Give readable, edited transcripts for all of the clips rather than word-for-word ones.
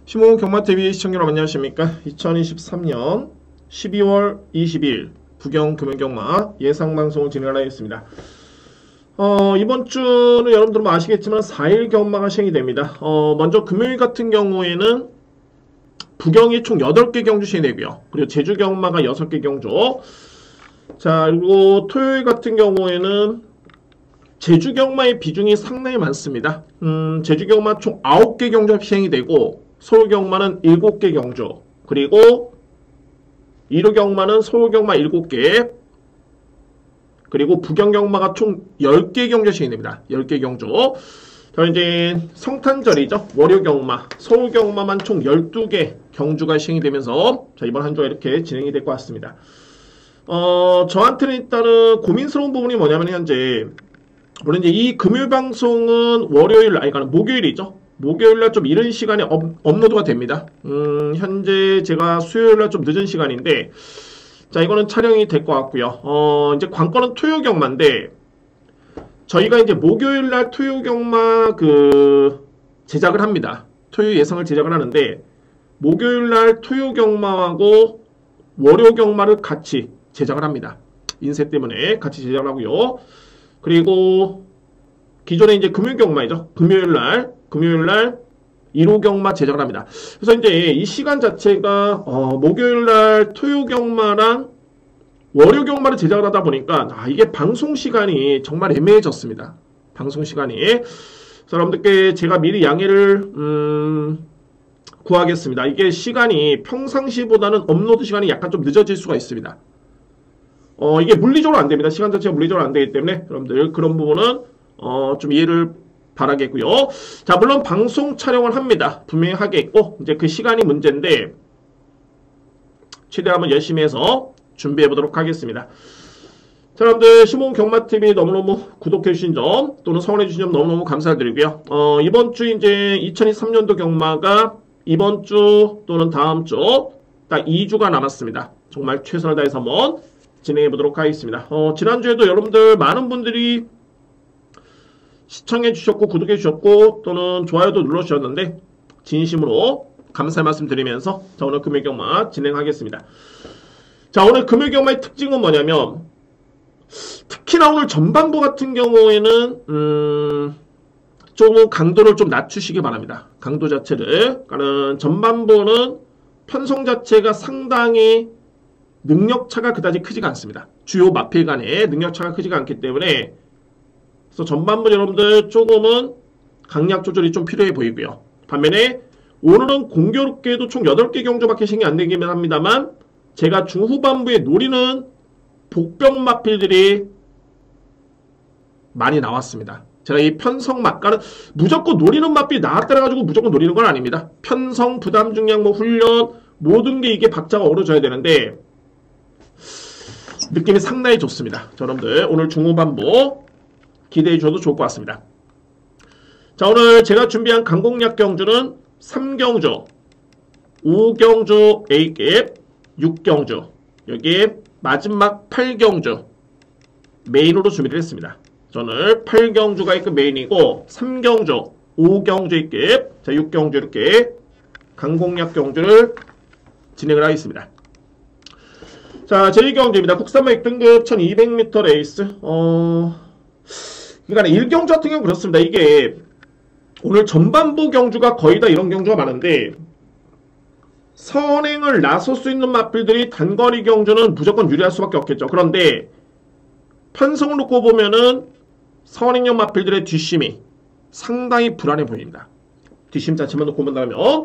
신문 경마TV 시청자 여러분 안녕하십니까? 2023년 12월 20일 부경금융경마 예상방송을 진행하겠습니다. 이번 주는 여러분들은 아시겠지만 4일 경마가 시행이 됩니다. 먼저 금요일 같은 경우에는 부경이 총 8개 경주 시행되고요. 그리고 제주 경마가 6개 경주. 자, 그리고 토요일 같은 경우에는 제주 경마의 비중이 상당히 많습니다. 제주 경마 총 9개 경주 시행이 되고 서울 경마는 7개 경주, 그리고 이루 경마는 서울 경마 7개, 그리고 부경 경마가 총 10개 경주 시행됩니다. 10개 경주. 자, 이제 성탄절이죠. 월요 경마, 서울 경마만 총 12개 경주가 시행이 되면서 자, 이번 한 주가 이렇게 진행이 될 것 같습니다. 저한테는 일단은 고민스러운 부분이 뭐냐면 현재 물론 이제 이 금요일 방송은 월요일, 그러니까 목요일이죠. 목요일날 좀 이른 시간에 업로드가 됩니다. 현재 제가 수요일날 좀 늦은 시간인데, 자, 이거는 촬영이 될 것 같고요. 이제 관건은 토요 경마인데, 저희가 이제 목요일날 토요 경마 제작을 합니다. 토요 예상을 제작을 하는데, 목요일날 토요 경마하고 월요 경마를 같이 제작을 합니다. 인쇄 때문에 같이 제작을 하고요. 그리고 기존에 이제 금요일 경마이죠. 금요일날 1호 경마 제작을 합니다. 그래서 이제 이 시간 자체가 목요일날 토요 경마랑 월요 경마를 제작을 하다 보니까 이게 방송 시간이 정말 애매해졌습니다. 방송 시간이. 그래서 여러분들께 제가 미리 양해를 구하겠습니다. 이게 시간이 평상시보다는 업로드 시간이 약간 좀 늦어질 수가 있습니다. 이게 물리적으로 안 됩니다. 시간 자체가 물리적으로 안 되기 때문에 여러분들 그런 부분은 좀 이해를 바라겠고요. 자, 물론 방송 촬영을 합니다. 분명히 하겠고 이제 그 시간이 문제인데 최대한 한번 열심히 해서 준비해 보도록 하겠습니다. 자, 여러분들 신문 경마TV 너무너무 구독해 주신 점 또는 성원해 주신 점 너무너무 감사드리고요. 이번 주 이제 2023년도 경마가 이번 주 또는 다음 주 딱 2주가 남았습니다. 정말 최선을 다해서 한번 진행해 보도록 하겠습니다. 지난주에도 여러분들 많은 분들이 시청해 주셨고 구독해 주셨고 또는 좋아요도 눌러 주셨는데 진심으로 감사의 말씀 드리면서 자, 오늘 금요일 경마 진행하겠습니다. 자, 오늘 금요일 경마의 특징은 뭐냐면 특히나 오늘 전반부 같은 경우에는 조금 강도를 좀 낮추시기 바랍니다. 강도 자체를. 그러니까 전반부는 편성 자체가 상당히 능력차가 그다지 크지가 않습니다. 주요 마필 간의 능력차가 크지가 않기 때문에 그래서 전반부 여러분들 조금은 강약 조절이 좀 필요해 보이고요. 반면에 오늘은 공교롭게도 총 8개 경주밖에 시행이 안 되기만 합니다만 제가 중후반부에 노리는 복병 마필들이 많이 나왔습니다. 제가 이 편성 맛가는 무조건 노리는 마필이 나왔다라 가지고 무조건 노리는 건 아닙니다. 편성, 부담 중량, 훈련 모든 게 이게 박자가 어우러져야 되는데 느낌이 상당히 좋습니다. 여러분들 오늘 중후반부 기대해 주셔도 좋을 것 같습니다. 자, 오늘 제가 준비한 강공략 경주는 3경주, 5경주 A급, 6경주, 여기에 마지막 8경주 메인으로 준비를 했습니다. 저는 8경주가 A급 메인이고 3경주, 5경주 A급, 자 6경주 이렇게 강공략 경주를 진행을 하겠습니다. 자, 제1경주입니다. 국산마 6등급 1200m 레이스. 그러니까 1경주 같은 경우는 그렇습니다. 이게 오늘 전반부 경주가 거의 다 이런 경주가 많은데 선행을 나설 수 있는 마필들이 단거리 경주는 무조건 유리할 수밖에 없겠죠. 그런데 편성을 놓고 보면은 선행형 마필들의 뒷심이 상당히 불안해 보입니다. 뒷심 자체만 놓고 본다면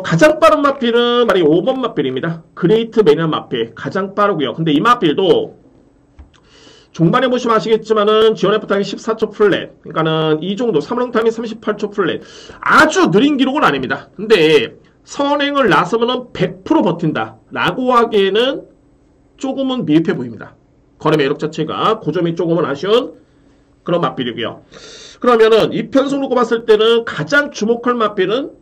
가장 빠른 마필은 말이 5번 마필입니다. 그레이트 매니아 마필 가장 빠르고요. 근데 이 마필도 종반에 보시면 아시겠지만은 지원F 타임이 14초 플랫, 그러니까는 이 정도 3릉 타임이 38초 플랫, 아주 느린 기록은 아닙니다. 근데 선행을 나서면은 100% 버틴다 라고 하기에는 조금은 미흡해 보입니다. 거래 매력 자체가 그 점이 조금은 아쉬운 그런 마필이고요. 그러면은 이 편성 놓고 봤을 때는 가장 주목할 마필은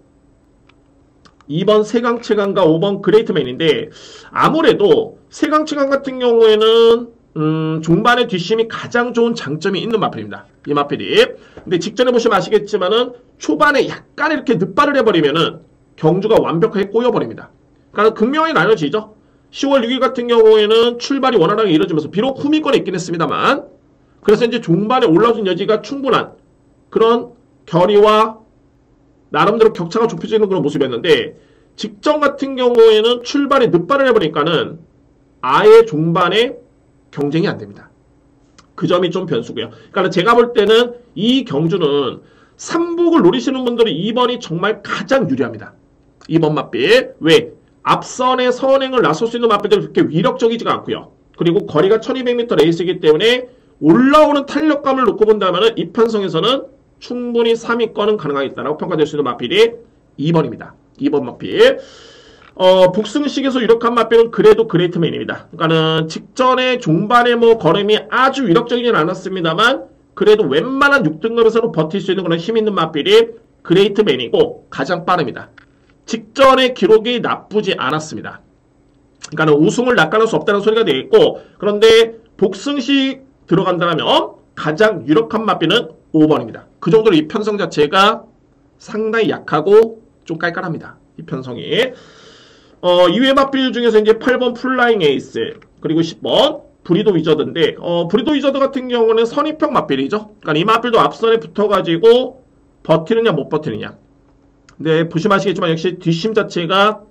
2번 세강체강과 5번 그레이트맨인데 아무래도 세강체강 같은 경우에는 종반의 뒷심이 가장 좋은 장점이 있는 마필입니다. 이 마필이. 근데 직전에 보시면 아시겠지만은 초반에 약간 이렇게 늦발을 해버리면은 경주가 완벽하게 꼬여버립니다. 그러니까 극명하게 나눠지죠. 10월 6일 같은 경우에는 출발이 원활하게 이루어지면서 비록 후미권에 있긴 했습니다만 그래서 이제 종반에 올라오는 여지가 충분한 그런 결의와 나름대로 격차가 좁혀지는 그런 모습이었는데 직전 같은 경우에는 출발이 늦발을 해버리니까는 아예 종반에 경쟁이 안 됩니다. 그 점이 좀 변수고요. 그러니까 제가 볼 때는 이 경주는 3복을 노리시는 분들이 2번이 정말 가장 유리합니다. 2번 맛비. 왜? 앞선의 선행을 나설 수 있는 맛비들은 그렇게 위력적이지가 않고요. 그리고 거리가 1200m 레이스이기 때문에 올라오는 탄력감을 놓고 본다면 이 편성에서는 충분히 3위권은 가능하겠다라고 평가될 수 있는 맛비이 2번입니다. 2번 맛비. 북승식에서 유력한 맛비는 그래도 그레이트맨입니다. 그러니까는 직전에 종반의 뭐 걸음이 아주 위력적이진 않았습니다만 그래도 웬만한 6등급에서는 버틸 수 있는 그런 힘 있는 맛비이 그레이트맨이고 가장 빠릅니다. 직전의 기록이 나쁘지 않았습니다. 그러니까 우승을 낚아낼 수 없다는 소리가 되겠고 그런데 복승식 들어간다면 가장 유력한 맛비는 5번입니다. 그 정도로 이 편성 자체가 상당히 약하고 좀 깔깔합니다. 이 편성이. 이외 맛비 중에서 이제 8번 플라잉 에이스 그리고 10번 브리도 위저드인데 브리도 위저드 같은 경우는 선입형 맛비이죠. 그러니까 이 맛비도 앞선에 붙어가지고 버티느냐 못 버티느냐. 네, 보시면 아시겠지만 역시 뒷심 자체가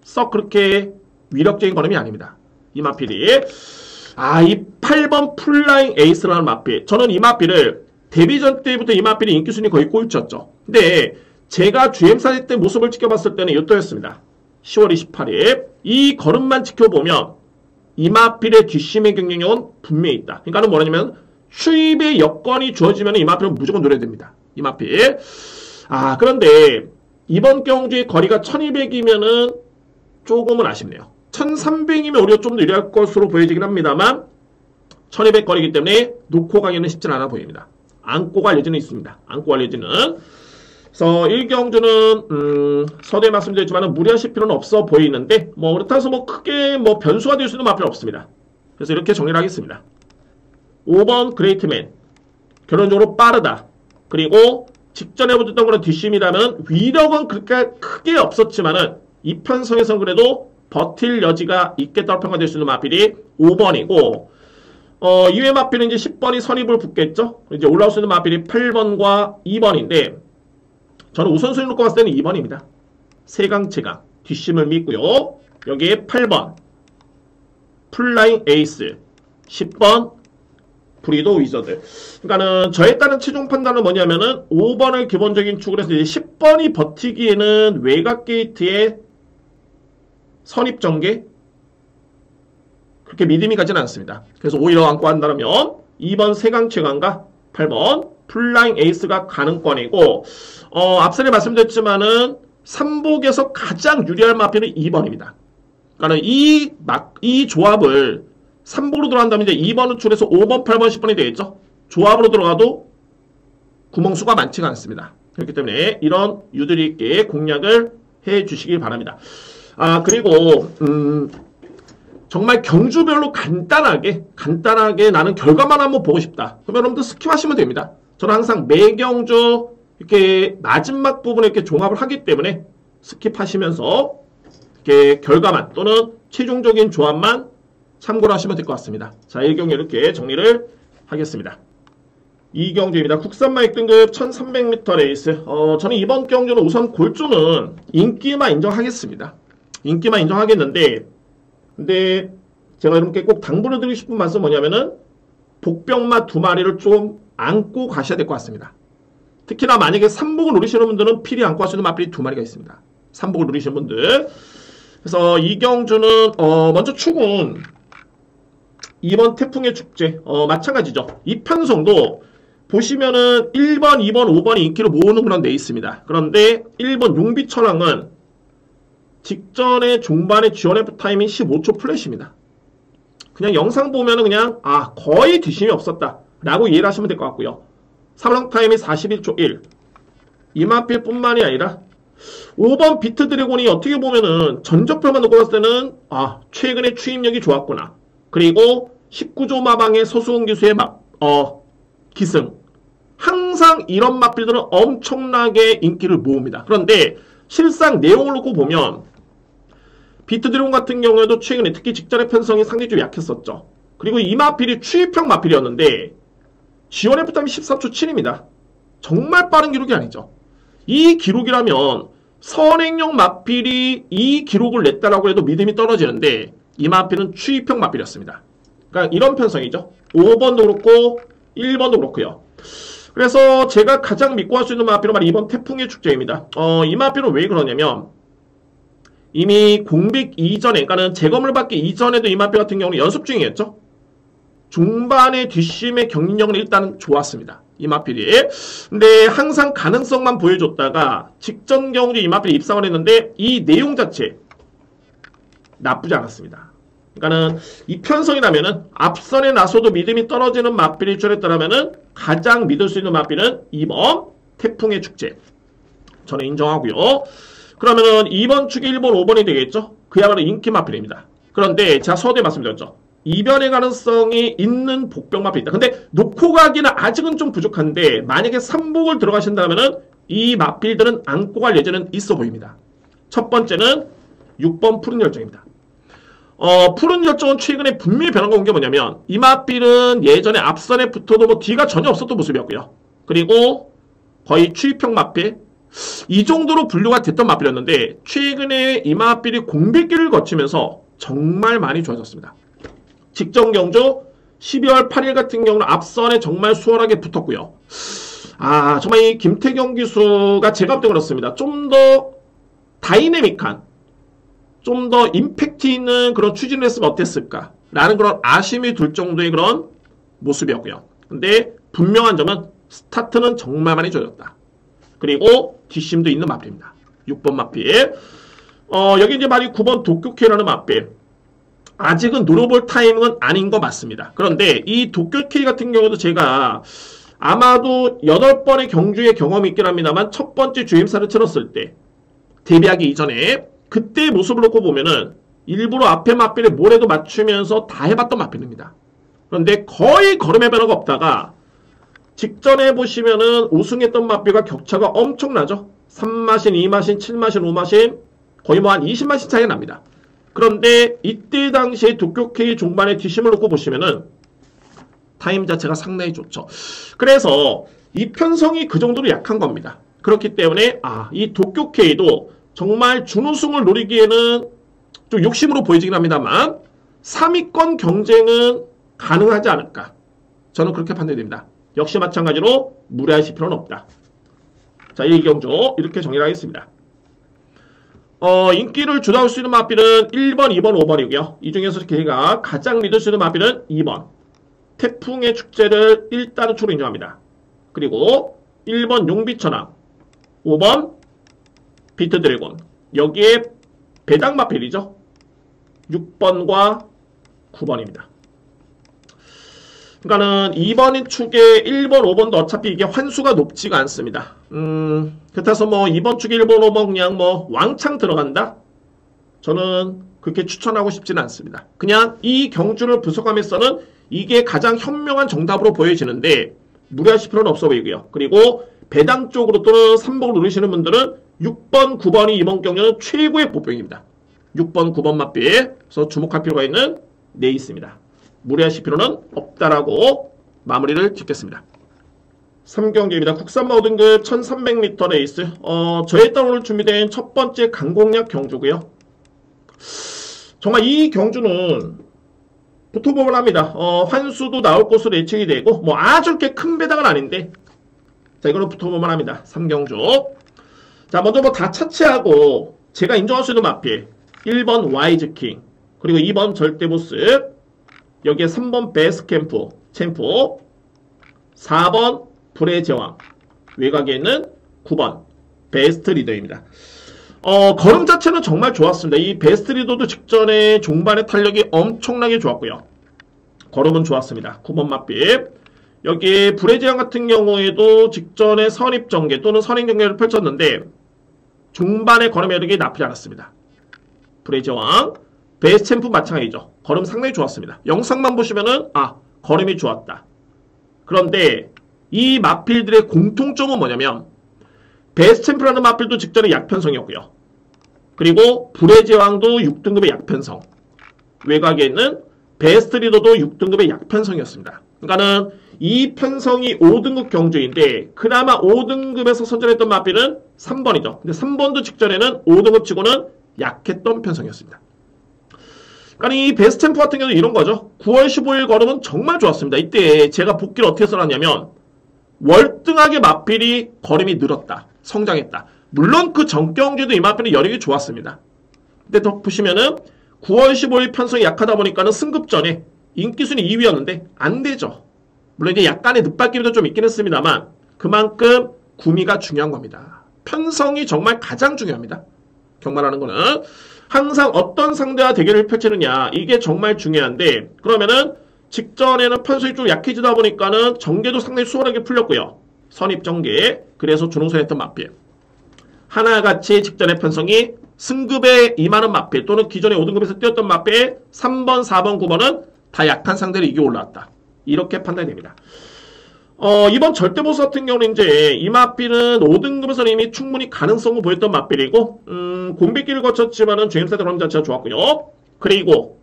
썩 그렇게 위력적인 걸음이 아닙니다. 이 마필이. 이 8번 플라잉 에이스라는 마필. 저는 이 마필을 데뷔전 때부터 이 마필이 인기순위 거의 꼴찌였죠. 근데 제가 GM사제 때 모습을 지켜봤을 때는 이것도였습니다. 10월 28일. 이 걸음만 지켜보면 이 마필의 뒷심의 경쟁력은 분명히 있다. 그러니까는 뭐냐면 추입의 여건이 주어지면 이 마필은 무조건 노려야 됩니다. 이 마필. 그런데 이번 경주의 거리가 1200이면은 조금은 아쉽네요. 1300이면 오히려 좀 더 유리할 것으로 보여지긴 합니다만 1200 거리이기 때문에 놓고 가기는 쉽진 않아 보입니다. 안고 갈 여지는 있습니다. 안고 갈 여지는. 그래서 1경주는 서두에 말씀드렸지만 무리하실 필요는 없어 보이는데 뭐 그렇다고 해서 뭐 크게 뭐 변수가 될 수 있는 마필은 없습니다. 그래서 이렇게 정리를 하겠습니다. 5번 그레이트맨. 결론적으로 빠르다. 그리고 직전에 붙었던 그런 뒷심이라면 위력은 그렇게 크게 없었지만은 이 편성에선 그래도 버틸 여지가 있겠다고 평가될 수 있는 마필이 5번이고 이외 마필은 이제 10번이 선입을 붙겠죠. 이제 올라올 수 있는 마필이 8번과 2번인데 저는 우선순위 놓고 봤을 때는 2번입니다. 세강체강 뒷심을 믿고요. 여기에 8번 플라잉 에이스 10번 브리도 위저드. 그러니까는 저에 따른 최종 판단은 뭐냐면은 5번을 기본적인 축으로 해서 이제 10번이 버티기에는 외곽 게이트의 선입 전개 그렇게 믿음이 가지는 않습니다. 그래서 오히려 안고 한다면 2번 세강최강과 8번 플라잉 에이스가 가능권이고 앞선에 말씀드렸지만은 3복에서 가장 유리할 마필은 2번입니다. 그러니까 이 조합을 3복으로 들어간다면 이제 2번을 줄여서 5번, 8번, 10번이 되겠죠. 조합으로 들어가도 구멍수가 많지가 않습니다. 그렇기 때문에 이런 유들이 있게 공략을 해 주시길 바랍니다. 그리고 정말 경주별로 간단하게 나는 결과만 한번 보고 싶다. 그러면 여러분들 스킵하시면 됩니다. 저는 항상 매경주 이렇게 마지막 부분에 이렇게 종합을 하기 때문에 스킵하시면서 이렇게 결과만 또는 최종적인 조합만 참고를 하시면 될 것 같습니다. 자, 1경기 이렇게 정리를 하겠습니다. 2경주입니다. 국산마 1등급 1300m 레이스. 저는 이번 경주는 우선 골조는 인기만 인정하겠습니다. 인기만 인정하겠는데 근데 제가 여러분께 꼭 당부를 드리고 싶은 말씀은 뭐냐면은 복병마 2마리를 좀 안고 가셔야 될 것 같습니다. 특히나 만약에 3복을 노리시는 분들은 필히 안고 갈 수 있는 마필이 2마리가 있습니다. 3복을 노리시는 분들. 그래서 이경주는 먼저 축은 2번 태풍의 축제 마찬가지죠. 이 편성도 보시면은 1번, 2번, 5번이 인기를 모으는 그런 데 있습니다. 그런데 1번 용비천왕은 직전에 종반의 GNF 타이밍 15초 플랫입니다. 그냥 영상 보면은 그냥 거의 뒷심이 없었다 라고 이해를 하시면 될 것 같고요. 3랑 타임이 41초 1. 이마필 뿐만이 아니라 5번 비트 드래곤이 어떻게 보면은 전적표만 놓고 봤을 때는 최근에 추임력이 좋았구나. 그리고 19조 마방의 서수원 기수의 기승. 항상 이런 맞필들은 엄청나게 인기를 모읍니다. 그런데 실상 내용을 놓고 보면 비트 드래곤 같은 경우에도 최근에 특히 직전의 편성이 상당히 좀 약했었죠. 그리고 이 마필이 추입형 마필이었는데 지원 F타임이 13초 7입니다. 정말 빠른 기록이 아니죠. 이 기록이라면 선행용 마필이 이 기록을 냈다라고 해도 믿음이 떨어지는데 이 마필은 추입형 마필이었습니다. 그러니까 이런 편성이죠. 5번도 그렇고 1번도 그렇고요. 그래서 제가 가장 믿고 할 수 있는 마필은 바로 이번 태풍의 축제입니다. 이 마필은 왜 그러냐면 이미 공백 이전에, 그러니까는 재검을 받기 이전에도 이 마필 같은 경우는 연습 중이었죠. 중반의 뒷심의 경력은 일단은 좋았습니다. 이 마필이. 근데 항상 가능성만 보여줬다가 직전 경주에 이 마필이 입상을 했는데 이 내용 자체 나쁘지 않았습니다. 그러니까는 이 편성이라면은 앞선에 나서도 믿음이 떨어지는 마필일 줄 알았다면은 가장 믿을 수 있는 마필은 2번 태풍의 축제. 저는 인정하고요. 그러면은 2번 축이 1번, 5번이 되겠죠? 그야말로 인기 마필입니다. 그런데 제가 서두에 말씀드렸죠. 이변의 가능성이 있는 복병 마필이 있다. 근데 놓고 가기는 아직은 좀 부족한데 만약에 3복을 들어가신다면은 이 마필들은 안고 갈 예정은 있어 보입니다. 첫 번째는 6번 푸른 열정입니다. 푸른 열정은 최근에 분명히 변화가 온 게 뭐냐면 이 마필은 예전에 앞선에 붙어도 뭐 뒤가 전혀 없었던 모습이었고요. 그리고 거의 추입형 마필 이 정도로 분류가 됐던 마필이었는데 최근에 이 마필이 공백기를 거치면서 정말 많이 좋아졌습니다. 직전 경주 12월 8일 같은 경우는 앞선에 정말 수월하게 붙었고요. 정말 이 김태경 기수가 제가 볼 때 그렇습니다. 좀 더 다이내믹한, 좀 더 임팩트 있는 그런 추진을 했으면 어땠을까? 라는 그런 아쉬움이 들 정도의 그런 모습이었고요. 근데 분명한 점은 스타트는 정말 많이 좋아졌다. 그리고 뒷심도 있는 마필입니다. 6번 마필. 여기 이제 말이 9번 도쿄케이라는 마필. 아직은 노려볼 타임은 아닌 거 맞습니다. 그런데 이 도쿄케이 같은 경우도 제가 아마도 8번의 경주의 경험이 있긴 합니다만 첫 번째 주임사를 치렀을 때 데뷔하기 이전에 그때의 모습을 놓고 보면은 일부러 앞에 마필에 뭐래도 맞추면서 다 해봤던 마필입니다. 그런데 거의 걸음의 변화가 없다가 직전에 보시면은 우승했던 마필과 격차가 엄청나죠. 3마신, 2마신, 7마신, 5마신 거의 뭐 한 20마신 차이가 납니다. 그런데 이때 당시에 도쿄케이 종반의 뒷심을 놓고 보시면은 타임 자체가 상당히 좋죠. 그래서 이 편성이 그 정도로 약한 겁니다. 그렇기 때문에 이 도쿄케이도 정말 준우승을 노리기에는 좀 욕심으로 보이긴 합니다만 3위권 경쟁은 가능하지 않을까. 저는 그렇게 판단됩니다. 역시 마찬가지로 무리하실 필요는 없다. 자, 이 경주 이렇게 정리를 하겠습니다. 인기를 주도할 수 있는 마필은 1번, 2번, 5번이고요. 이 중에서 제가 가장 믿을 수 있는 마필은 2번. 태풍의 축제를 일단은 추로 인정합니다. 그리고 1번 용비천왕, 5번 비트 드래곤. 여기에 배당 마필이죠. 6번과 9번입니다. 그러니까는 2번인 축에 1번, 5번도 어차피 이게 환수가 높지가 않습니다. 그렇다서 뭐 2번 축에 1번, 5번 그냥 뭐 왕창 들어간다? 저는 그렇게 추천하고 싶지는 않습니다. 그냥 이 경주를 분석하면서는 이게 가장 현명한 정답으로 보여지는데 무리하실 필요는 없어 보이고요. 그리고 배당 쪽으로 또는 3복을 누르시는 분들은 6번, 9번이 이번 경주는 최고의 보병입니다. 6번, 9번 맞비에 서 주목할 필요가 있는 네 있습니다. 무리하실 필요는 없다라고 마무리를 짓겠습니다. 3경기입니다. 국산마우 등급 1300m 레이스. 저에 따라 오늘 준비된 첫 번째 강공략 경주고요. 정말 이 경주는 붙어보면 합니다. 환수도 나올 것으로 예측이 되고 뭐 아주 그렇게 큰 배당은 아닌데 자, 이거는 붙어보면 합니다. 3경주. 자, 먼저 뭐 다 차치하고 제가 인정할 수 있는 마필 1번 와이즈킹, 그리고 2번 절대보스, 여기에 3번 베스캠프 챔프, 4번 불의 제왕, 외곽에 있는 9번 베스트 리더입니다. 걸음 자체는 정말 좋았습니다. 이 베스트 리더도 직전에 종반의 탄력이 엄청나게 좋았고요. 걸음은 좋았습니다. 9번 맛빛. 여기에 불의 제왕 같은 경우에도 직전에 선입전개 또는 선행전개를 펼쳤는데 종반의 걸음 여력이 나쁘지 않았습니다. 불의 제왕, 베스트 챔프 마찬가지죠. 걸음 상당히 좋았습니다. 영상만 보시면은 걸음이 좋았다. 그런데 이 마필들의 공통점은 뭐냐면 베스챔프라는 마필도 직전에 약편성이었고요. 그리고 불의 제왕도 6등급의 약편성. 외곽에 있는 베스트 리더도 6등급의 약편성이었습니다. 그러니까는 이 편성이 5등급 경주인데 그나마 5등급에서 선전했던 마필은 3번이죠. 근데 3번도 직전에는 5등급 치고는 약했던 편성이었습니다. 그러니까 이 베스챔프 같은 경우는 이런 거죠. 9월 15일 걸음은 정말 좋았습니다. 이때 제가 복귀를 어떻게 써놨냐면 월등하게 마필이 걸음이 늘었다. 성장했다. 물론 그 전경주에도 이 마필은 여력이 좋았습니다. 근데 더 보시면은 9월 15일 편성이 약하다 보니까는 승급 전에 인기순위 2위였는데 안 되죠. 물론 이제 약간의 늦바퀴도 좀 있긴 했습니다만 그만큼 구미가 중요한 겁니다. 편성이 정말 가장 중요합니다. 경마라는 거는 항상 어떤 상대와 대결을 펼치느냐 이게 정말 중요한데 그러면은 직전에는 편성이 좀 약해지다 보니까는 전개도 상당히 수월하게 풀렸고요. 선입 전개 그래서 준우승했던 마필 하나같이 직전의 편성이 승급에 임하는 마필 또는 기존의 5등급에서 뛰었던 마필 3번, 4번, 9번은 다 약한 상대를 이겨 올라왔다. 이렇게 판단이 됩니다. 이번 절대보수 같은 경우는 이제 이 마필은 5등급에서는 이미 충분히 가능성을 보였던 마필이고 공백기를 거쳤지만은 주행사대 그럼 자체가 좋았고요. 그리고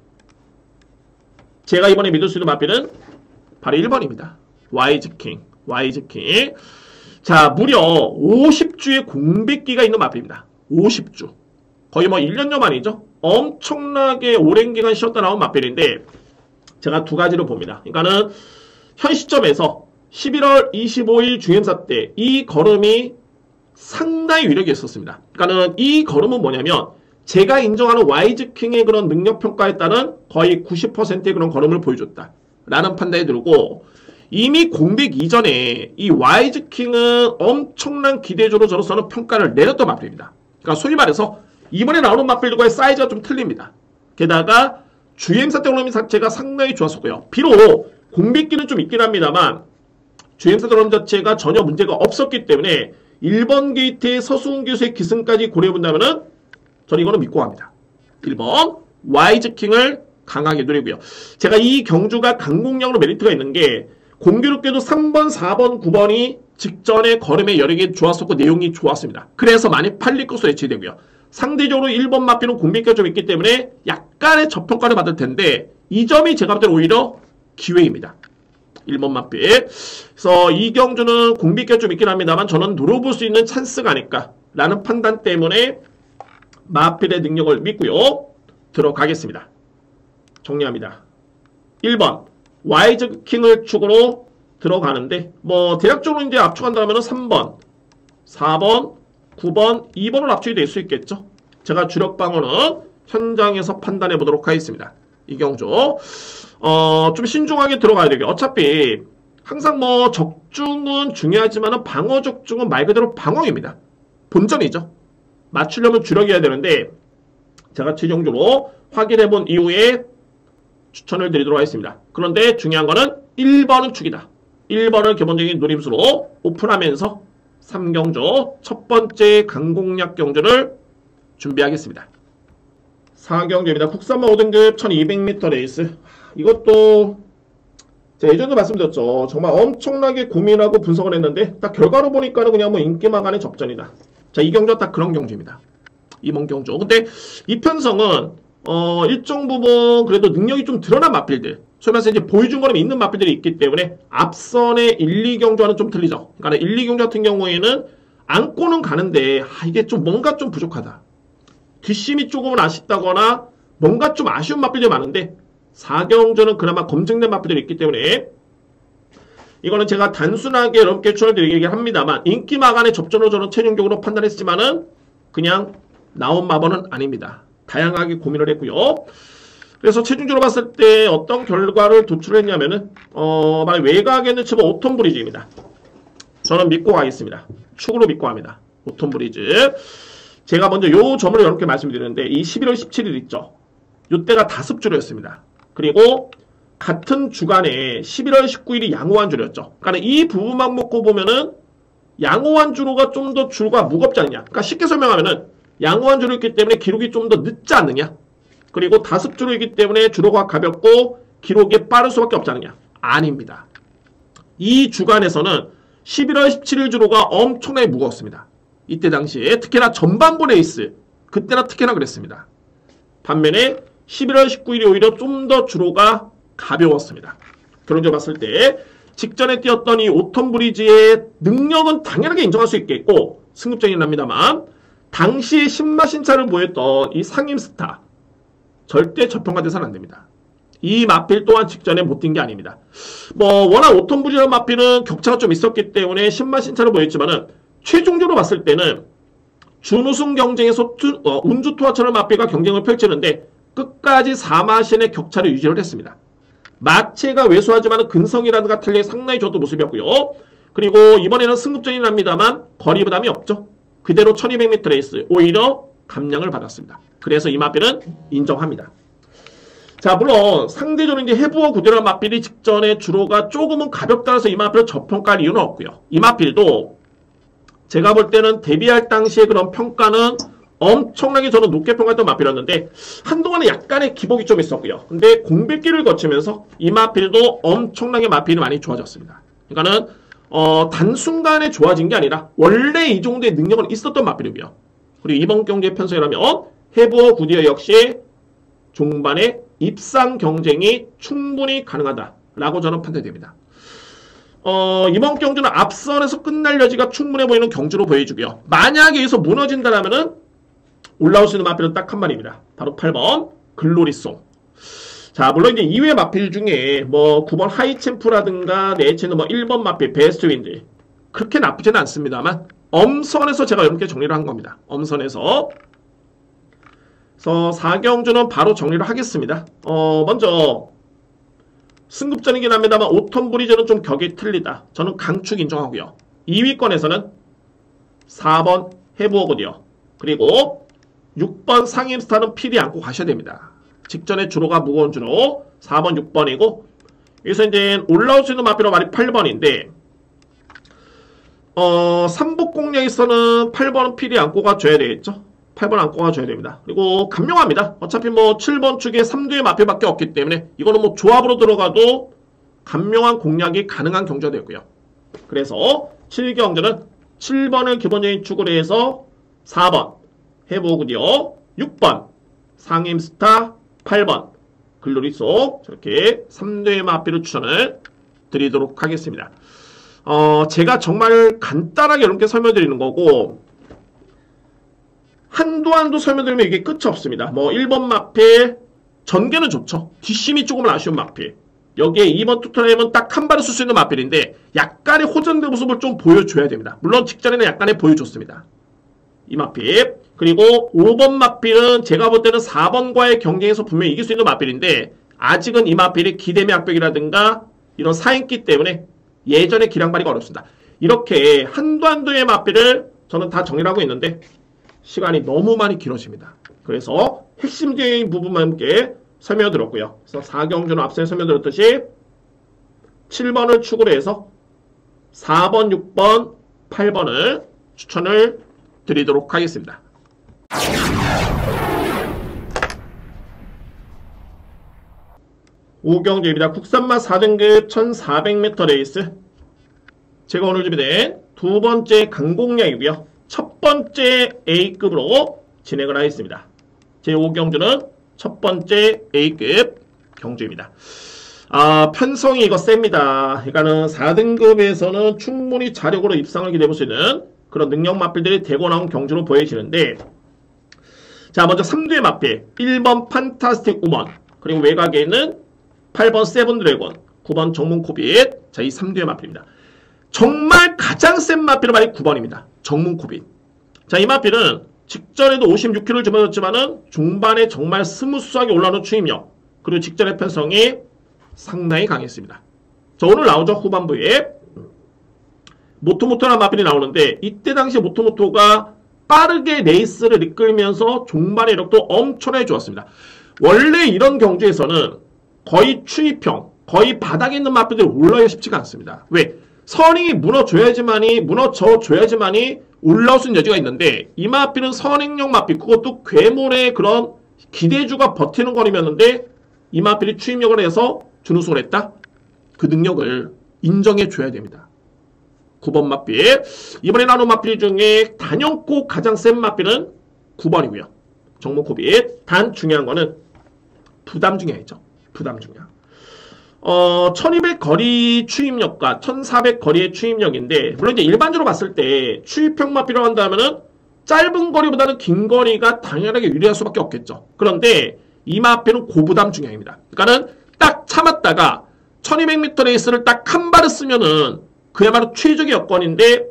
제가 이번에 믿을 수 있는 마필은 바로 1번입니다. 와이즈킹. 자, 무려 50주의 공백기가 있는 마필입니다. 50주. 거의 뭐 1년여 만이죠. 엄청나게 오랜 기간 쉬었다 나온 마필인데 제가 두 가지로 봅니다. 그러니까는 현 시점에서 11월 25일 주행사 때 이 걸음이 상당히 위력이 있었습니다. 그러니까는 이 걸음은 뭐냐면 제가 인정하는 와이즈킹의 그런 능력평가에 따른 거의 90%의 그런 걸음을 보여줬다. 라는 판단이 들고 이미 공백 이전에 이 와이즈킹은 엄청난 기대조로 저로서는 평가를 내렸던 마필입니다. 그러니까 소위 말해서 이번에 나오는 마필들과의 사이즈가 좀 틀립니다. 게다가 주행사 때 오름 자체가 상당히 좋았었고요. 비록 공백기는 좀 있긴 합니다만 주행사 때 오름 자체가 전혀 문제가 없었기 때문에 1번 게이트의 서수훈 교수의 기승까지 고려해본다면은 저는 이거는 믿고 갑니다. 1번 와이즈킹을 강하게 누리고요. 제가 이 경주가 강공량으로 메리트가 있는 게 공교롭게도 3번, 4번, 9번이 직전에 걸음의 여력이 좋았었고 내용이 좋았습니다. 그래서 많이 팔릴 것으로 예측되고요. 상대적으로 1번 마필은 공백기가 좀 있기 때문에 약간의 저평가를 받을 텐데 이 점이 제가 볼 때는 오히려 기회입니다. 1번 마필. 그래서 이 경주는 공백기가 좀 있긴 합니다만 저는 노려볼 수 있는 찬스가 아닐까라는 판단 때문에 마필의 능력을 믿고요. 들어가겠습니다. 정리합니다. 1번 와이즈킹을 축으로 들어가는데 뭐 대략적으로 이제 압축한다면 3번, 4번, 9번, 2번을 압축이 될 수 있겠죠. 제가 주력 방어는 현장에서 판단해 보도록 하겠습니다. 이경주 좀 신중하게 들어가야 되겠죠. 어차피 항상 뭐 적중은 중요하지만 방어 적중은 말 그대로 방어입니다. 본전이죠. 맞추려면 주력이어야 되는데 제가 최종적으로 확인해 본 이후에 추천을 드리도록 하겠습니다. 그런데 중요한 거는 1번은 축이다. 1번을 기본적인 노림수로 오픈하면서 3경주 첫 번째 강공략 경주를 준비하겠습니다. 4경주입니다. 국산마 5등급 1200m 레이스. 이것도 제가 예전에도 말씀드렸죠. 정말 엄청나게 고민하고 분석을 했는데 딱 결과로 보니까는 그냥 뭐 인기마간의 접전이다. 자, 이 경주가 딱 그런 경주입니다. 이번 경주. 근데 이 편성은 일정 부분 그래도 능력이 좀 드러난 마필들 소위 말해서 이제 보여준 거는 있는 마필들이 있기 때문에 앞선의 1, 2경주와는 좀 틀리죠. 그러니까 1, 2경주 같은 경우에는 안고는 가는데 이게 좀 뭔가 좀 부족하다. 뒷심이 조금은 아쉽다거나 뭔가 좀 아쉬운 마필들이 많은데 4경주는 그나마 검증된 마필들이 있기 때문에 이거는 제가 단순하게 여러분께 추천드리긴 합니다만 인기 마간의 접전으로 저는 최종적으로 판단했지만은 그냥 나온 마번은 아닙니다. 다양하게 고민을 했고요. 그래서 최종적으로 봤을 때 어떤 결과를 도출했냐면은 만약 외곽에 있는 칩은 오톤 브리즈입니다. 저는 믿고 가겠습니다. 축으로 믿고 갑니다. 오톤 브리즈. 제가 먼저 요 점을 여러분께 말씀드리는데 이 11월 17일 있죠. 요때가 다습주로였습니다. 그리고 같은 주간에 11월 19일이 양호한주로였죠. 그러니까 이 부분만 놓고 보면은 양호한주로가 좀 더 줄과 무겁지 않느냐. 그러니까 쉽게 설명하면은 양호한주로였기 때문에 기록이 좀 더 늦지 않느냐. 그리고 다습주로이기 때문에 주로가 가볍고 기록이 빠를 수밖에 없지 않느냐? 아닙니다. 이 주간에서는 11월 17일 주로가 엄청나게 무거웠습니다. 이때 당시에 특히나 전반부 레이스 그때나 특히나 그랬습니다. 반면에 11월 19일이 오히려 좀 더 주로가 가벼웠습니다. 결론적으로 봤을 때 직전에 뛰었던 이 오텀 브리지의 능력은 당연하게 인정할 수 있겠고 승급전이긴 합니다만 당시 신마신차를 보였던 이 상임스타 절대 저평가돼서는 안됩니다. 이 마필 또한 직전에 못 뛴 게 아닙니다. 뭐 워낙 오텀 브리지와 마필은 격차가 좀 있었기 때문에 신마신차를 보였지만은 최종적으로 봤을 때는 준우승 경쟁에서 운주투어처럼 마필과 경쟁을 펼치는데 끝까지 4마신의 격차를 유지를 했습니다. 마체가 왜소하지만 근성이라든가 탄력이 상당히 좋았던 모습이었고요. 그리고 이번에는 승급전이긴 합니다만 거리 부담이 없죠. 그대로 1200m 레이스 오히려 감량을 받았습니다. 그래서 이 마필은 인정합니다. 자, 물론 상대적으로 이제 해부어 구대라는 마필이 직전에 주로가 조금은 가볍다라서 이 마필을 저평가할 이유는 없고요. 이 마필도 제가 볼 때는 데뷔할 당시에 그런 평가는 엄청나게 저는 높게 평가했던 마필이었는데 한동안은 약간의 기복이 좀 있었고요. 근데 공백기를 거치면서 이 마필도 엄청나게 마필이 많이 좋아졌습니다. 그러니까는 단순간에 좋아진 게 아니라 원래 이 정도의 능력은 있었던 마필이고요. 그리고 이번 경기의 편성이라면 해부어 구디어 역시 종반에 입상 경쟁이 충분히 가능하다라고 저는 판단됩니다. 이번 경주는 앞선에서 끝날 여지가 충분해 보이는 경주로 보여주고요. 만약에 여기서 무너진다라면은 올라올 수 있는 마필은 딱 한 마리입니다. 바로 8번 글로리송. 자, 물론 이제 2회 마필 중에 뭐 9번 하이챔프라든가 내체는 뭐 1번 마필 베스트윈드 그렇게 나쁘지는 않습니다만 엄선에서 제가 이렇게 정리를 한 겁니다. 엄선에서. 그래서 4경주는 바로 정리를 하겠습니다. 먼저 승급전이긴 합니다만 오텀 브리즈는 좀 격이 틀리다. 저는 강축 인정하고요. 2위권에서는 4번 해부어거든요. 그리고 6번 상임스타는 필히 안고 가셔야 됩니다. 직전에 주로가 무거운 주로 4번, 6번이고 여기서 이제 올라올 수 있는 마필로 말이 8번인데 3복 공략에서는 8번은 필히 안고 가줘야 되겠죠. 8번 안고 가줘야 됩니다. 그리고 감룡합니다. 어차피 뭐 7번 축에 3두의 마필밖에 없기 때문에 이거는 뭐 조합으로 들어가도 감룡한 공략이 가능한 경주가 되고요. 그래서 7경주는 7번을 기본적인 축으로 해서 4번 해보고요. 6번 상임스타 8번 글로리속 저렇게 3두의 마필을 추천을 드리도록 하겠습니다. 제가 정말 간단하게 이렇게 설명드리는 거고 한두 설명드리면 이게 끝이 없습니다. 뭐 1번 마필 전개는 좋죠. 뒷심이 조금 아쉬운 마필. 여기에 2번 투터nem은 딱 한 발을 쓸 수 있는 마필인데 약간의 호전된 모습을 좀 보여줘야 됩니다. 물론 직전에는 약간의 보여줬습니다. 이 마필. 그리고 5번 마필은 제가 볼 때는 4번과의 경쟁에서 분명히 이길 수 있는 마필인데 아직은 이 마필이 기대매 악벽이라든가 이런 사인기 때문에 예전에 기량발휘가 어렵습니다. 이렇게 한두의 마필을 저는 다 정리를 하고 있는데 시간이 너무 많이 길어집니다. 그래서 핵심적인 부분만 함께 설명드렸고요. 그래서 4경주는 앞서 설명드렸듯이 7번을 축으로 해서 4번, 6번, 8번을 추천을 드리도록 하겠습니다. 5경주입니다. 국산마 4등급 1400m 레이스. 제가 오늘 준비된 두 번째 강공략이고요. 첫 번째 A급으로 진행을 하겠습니다. 제5경주는 첫 번째 A급 경주입니다. 편성이 이거 셉니다. 그러니까는 4등급에서는 충분히 자력으로 입상을 기대해볼 수 있는 그런 능력 마필들이 대고 나온 경주로 보여지는데 자, 먼저 3두의 마필 1번 판타스틱 우먼 그리고 외곽에는 8번 세븐드래곤 9번 정문코빗. 자, 이 3두의 마필입니다. 정말 가장 센 마필은 말이 9번입니다. 정문코빗. 자, 이 마필은 직전에도 56kg를 집어넣었지만은 중반에 정말 스무스하게 올라오는 추임력 그리고 직전의 편성이 상당히 강했습니다. 자, 오늘 나오죠. 후반부에 모토모토라는 마필이 나오는데 이때 당시 모토모토가 빠르게 레이스를 이끌면서 종반의 이력도 엄청나게 좋았습니다. 원래 이런 경주에서는 거의 추이평, 거의 바닥에 있는 마필들이 올라오기가 쉽지가 않습니다. 왜? 선이 무너져줘야지만이 올라올 수 있는 여지가 있는데 이 마필은 선행용 마필, 그것도 괴물의 그런 기대주가 버티는 거리였는데 이마필이 추입력을 해서 준우승을 했다. 그 능력을 인정해 줘야 됩니다. 9번 마필. 이번에 나눈 마필 중에 단연코 가장 센 마필은 9번이고요. 정모코빗. 단 중요한 거는 부담 중량이죠. 부담 중량. 1200 거리 추입력과 1400 거리의 추입력인데, 물론 이제 일반적으로 봤을 때 추입형 마필을 한다면은 짧은 거리보다는 긴 거리가 당연하게 유리할 수밖에 없겠죠. 그런데 이 마필은 고부담 중량입니다. 그러니까는 딱 참았다가 1200m 레이스를 딱 한 발을 쓰면은 그야말로 최적의 여건인데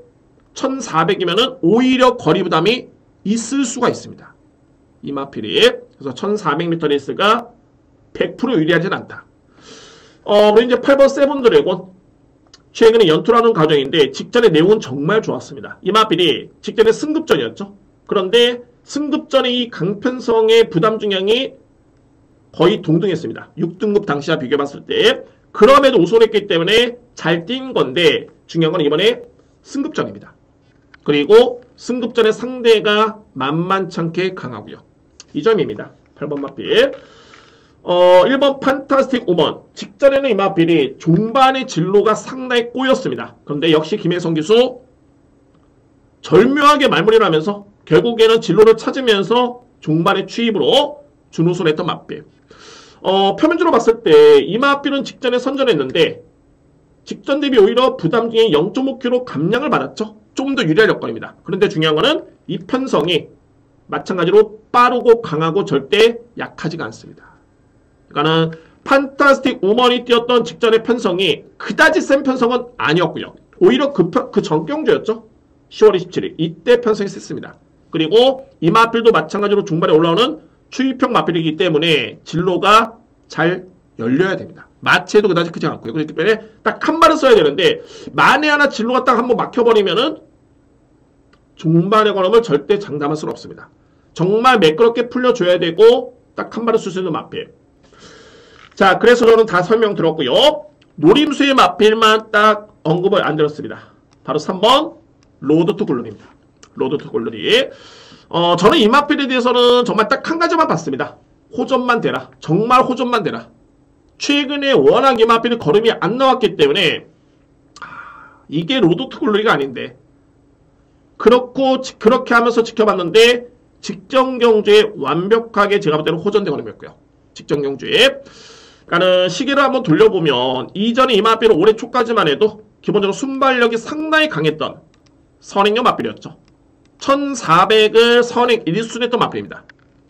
1400이면은 오히려 거리 부담이 있을 수가 있습니다. 이 마필이. 그래서 1400m 레이스가 100% 유리하진 않다. 우리 이제 8번 세븐드래곤. 최근에 연투라는 과정인데 직전의 내용은 정말 좋았습니다. 이 마필이 직전에 승급전이었죠. 그런데 승급전의 이 강편성의 부담 중량이 거의 동등했습니다. 6등급 당시와 비교해봤을 때. 그럼에도 우승했기 때문에 잘 뛴 건데 중요한 건 이번에 승급전입니다. 그리고 승급전의 상대가 만만찮게 강하고요. 이 점입니다. 8번 마필. 1번 판타스틱 우먼. 직전에는 이 마필이 종반의 진로가 상당히 꼬였습니다. 그런데 역시 김혜성 기수 절묘하게 말무리를 하면서 결국에는 진로를 찾으면서 종반의 추입으로 준우승을 했던 마필. 표면적으로 봤을 때 이 마필은 직전에 선전했는데 직전 대비 오히려 부담 중에 0.5kg 감량을 받았죠. 좀 더 유리할 여건입니다. 그런데 중요한 거는 이 편성이 마찬가지로 빠르고 강하고 절대 약하지가 않습니다. 그러니까는 판타스틱 우먼이 뛰었던 직전의 편성이 그다지 센 편성은 아니었고요. 오히려 그 전경주였죠. 10월 27일 이때 편성이 셌습니다. 그리고 이 마필도 마찬가지로 중반에 올라오는 추입형 마필이기 때문에 진로가 잘 열려야 됩니다. 마체도 그다지 크지 않고요. 그렇기 때문에 딱 한 발을 써야 되는데 만에 하나 진로가 딱 한번 막혀버리면은 중반의 걸음을 절대 장담할 수는 없습니다. 정말 매끄럽게 풀려줘야 되고 딱 한 발을 쓸 수 있는 마필. 자, 그래서 저는 다 설명 들었고요. 노림수의 마필만 딱 언급을 안 드렸습니다. 바로 3번 로드 투 글로리입니다. 로드 투 글로리. 저는 이 마필에 대해서는 정말 딱 한 가지만 봤습니다. 호전만 되라. 정말 호전만 되라. 최근에 워낙 이 마필이 걸음이 안 나왔기 때문에 이게 로드 투 글로리가 아닌데 그렇게 하면서 지켜봤는데 직전 경주에 완벽하게 제가 볼 때는 호전된 걸음이었고요. 직전 경주에. 그러니까는 시계를 한번 돌려보면 이전에 이 마필은 올해 초까지만 해도 기본적으로 순발력이 상당히 강했던 선행형 마필이었죠. 1400을 선행 1순위 했던 마필입니다.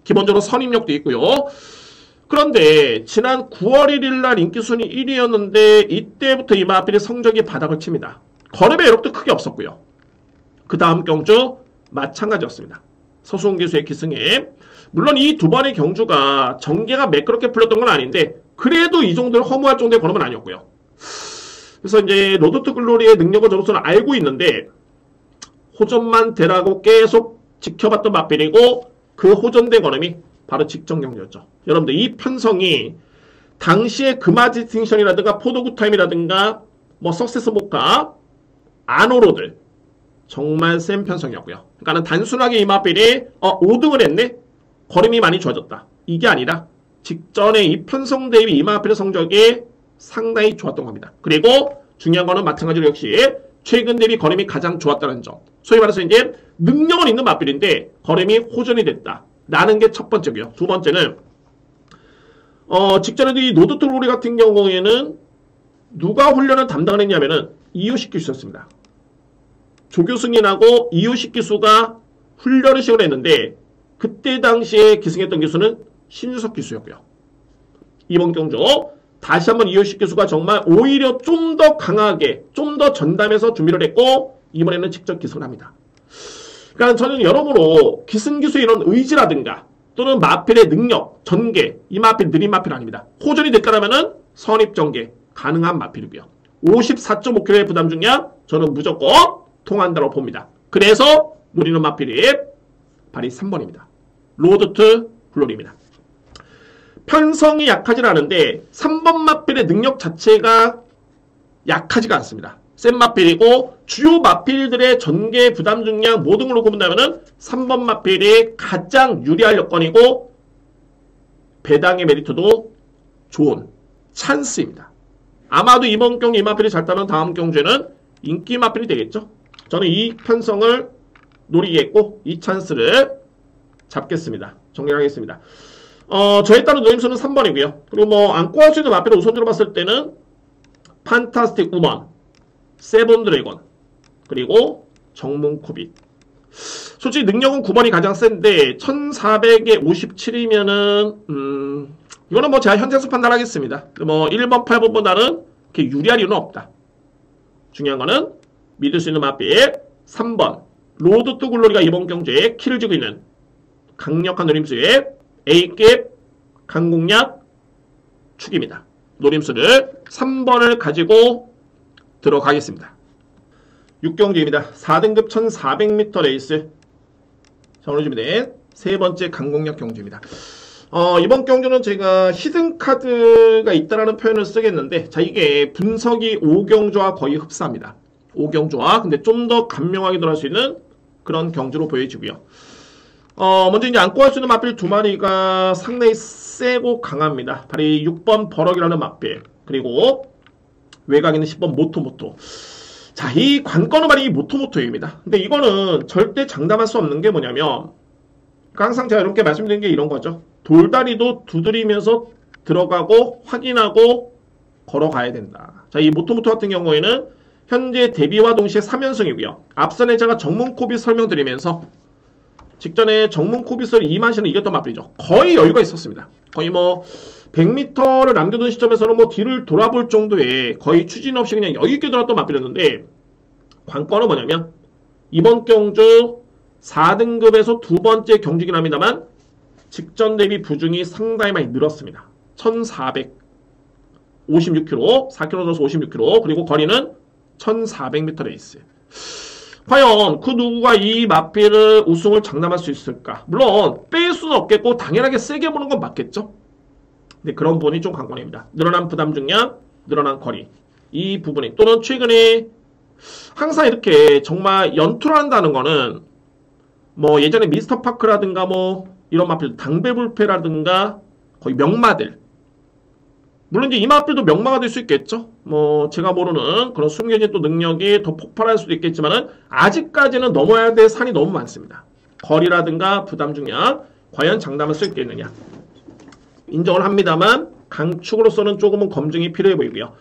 기본적으로 선임력도 있고요. 그런데 지난 9월 1일 날 인기순위 1위였는데 이때부터 이 마필이 성적이 바닥을 칩니다. 걸음의 여력도 크게 없었고요. 그 다음 경주 마찬가지였습니다. 서수홍 기수의 기승에. 물론 이 두 번의 경주가 전개가 매끄럽게 풀렸던 건 아닌데 그래도 이 정도를 허무할 정도의 걸음은 아니었고요. 그래서 이제 로드 투 글로리의 능력을 저로서는 알고 있는데 호전만 되라고 계속 지켜봤던 마필이고 그 호전된 걸음이 바로 직전 경주였죠. 여러분들 이 편성이 당시의 금화 디스팅션이라든가 포도구 타임이라든가 뭐 석세스 모카 아노로드 정말 센 편성이었고요. 그러니까는 단순하게 이 마필이 5등을 했네? 걸음이 많이 좋아졌다. 이게 아니라 직전에 이 편성 대비 이 마필의 성적이 상당히 좋았던 겁니다. 그리고 중요한 거는 마찬가지로 역시 최근 대비 걸음이 가장 좋았다는 점. 소위 말해서 이제 능력은 있는 마필인데 걸음이 호전이 됐다. 라는 게 첫 번째고요. 두 번째는 직전에도 이 로드 투 글로리 같은 경우에는 누가 훈련을 담당을 했냐면은 이효식 기수였습니다. 조교승인하고 이효식 기수가 훈련을 시작을 했는데 그때 당시에 기승했던 기수는 신유석 기수였고요. 이번 경주 다시 한번 이효식 기수가 정말 오히려 좀 더 강하게 좀 더 전담해서 준비를 했고 이번에는 직접 기승을 합니다. 그러니까 저는 여러모로 기승기수의 이런 의지라든가 또는 마필의 능력, 전개, 이 마필 느린 마필 아닙니다. 호전이 됐다라면은 선입전개 가능한 마필이고요. 54.5kg의 부담 중량 저는 무조건 통한다고 봅니다. 그래서 노리는 마필이 발이 3번입니다. 로드 투 글로리입니다. 편성이 약하진 않은데 3번 마필의 능력 자체가 약하지가 않습니다. 센 마필이고 주요 마필들의 전개 부담 중량 모든 걸로 본다면은 3번 마필이 가장 유리할 여건이고 배당의 메리트도 좋은 찬스입니다. 아마도 이번 경기 이 마필이 잘 따면 다음 경주에는 인기 마필이 되겠죠. 저는 이 편성을 노리겠고 이 찬스를 잡겠습니다. 정리하겠습니다. 저에 따른 노림수는 3번이고요. 그리고 뭐 안고 할 수 있는 마필을 우선으로 봤을 때는 판타스틱 우먼, 세븐 드래곤, 그리고 정문 코빗. 솔직히 능력은 9번이 가장 센데 1400에 57이면은 이거는 뭐 제가 현재수 판단하겠습니다. 뭐 1번, 8번보다는 이렇게 유리할 이유는 없다. 중요한 거는 믿을 수 있는 마필 3번 로드 투 글로리가 이번 경주에 키를 쥐고 있는 강력한 노림수의 A급 강공략 축입니다. 노림수를 3번을 가지고 들어가겠습니다. 6경주입니다. 4등급 1400m 레이스. 자, 오늘 준비된 세 번째 강공략 경주입니다. 이번 경주는 제가 히든카드가 있다라는 표현을 쓰겠는데, 자, 이게 분석이 5경주와 거의 흡사합니다. 5경주와, 근데 좀 더 간명하게 들어갈 수 있는 그런 경주로 보여지고요. 먼저 이제 안고 할 수 있는 마필 두 마리가 상당히 세고 강합니다. 바로 이 6번 버럭이라는 마필, 그리고 외곽에 있는 10번 모토모토. 자, 이 관건은 바로 이 모토모토입니다. 근데 이거는 절대 장담할 수 없는 게 뭐냐면, 항상 제가 이렇게 말씀드린 게 이런 거죠. 돌다리도 두드리면서 들어가고 확인하고 걸어가야 된다. 자, 이 모토모토 같은 경우에는 현재 데뷔와 동시에 3연승이고요. 앞선에 제가 정문 코빗 설명드리면서 직전에 정문 코빗을 이만시는 이겼던 마필이죠. 거의 여유가 있었습니다. 거의 뭐 100m를 남겨둔 시점에서는 뭐 뒤를 돌아볼 정도의 거의 추진 없이 그냥 여유있게 돌았던 마필이었는데, 관건은 뭐냐면 이번 경주 4등급에서 두 번째 경주긴 합니다만 직전 대비 부중이 상당히 많이 늘었습니다. 1456km, 4km 더서 56km, 그리고 거리는 1400m 레이스. 과연 그 누구가 이 마필을 우승을 장담할 수 있을까? 물론 뺄 수는 없겠고 당연하게 세게 보는 건 맞겠죠? 근데 그런 부분이 좀 관건입니다. 늘어난 부담 중량, 늘어난 거리. 이 부분이, 또는 최근에 항상 이렇게 정말 연투를 한다는 거는 뭐 예전에 미스터 파크라든가 뭐 이런 마필, 당배불패라든가 거의 명마들. 물론 이제 이 마필도 명마가 될 수 있겠죠. 뭐 제가 모르는 그런 숨겨진 또 능력이 더 폭발할 수도 있겠지만은 아직까지는 넘어야 될 산이 너무 많습니다. 거리라든가 부담 중량 과연 장담할 수 있겠느냐. 인정을 합니다만 강축으로서는 조금은 검증이 필요해 보이고요.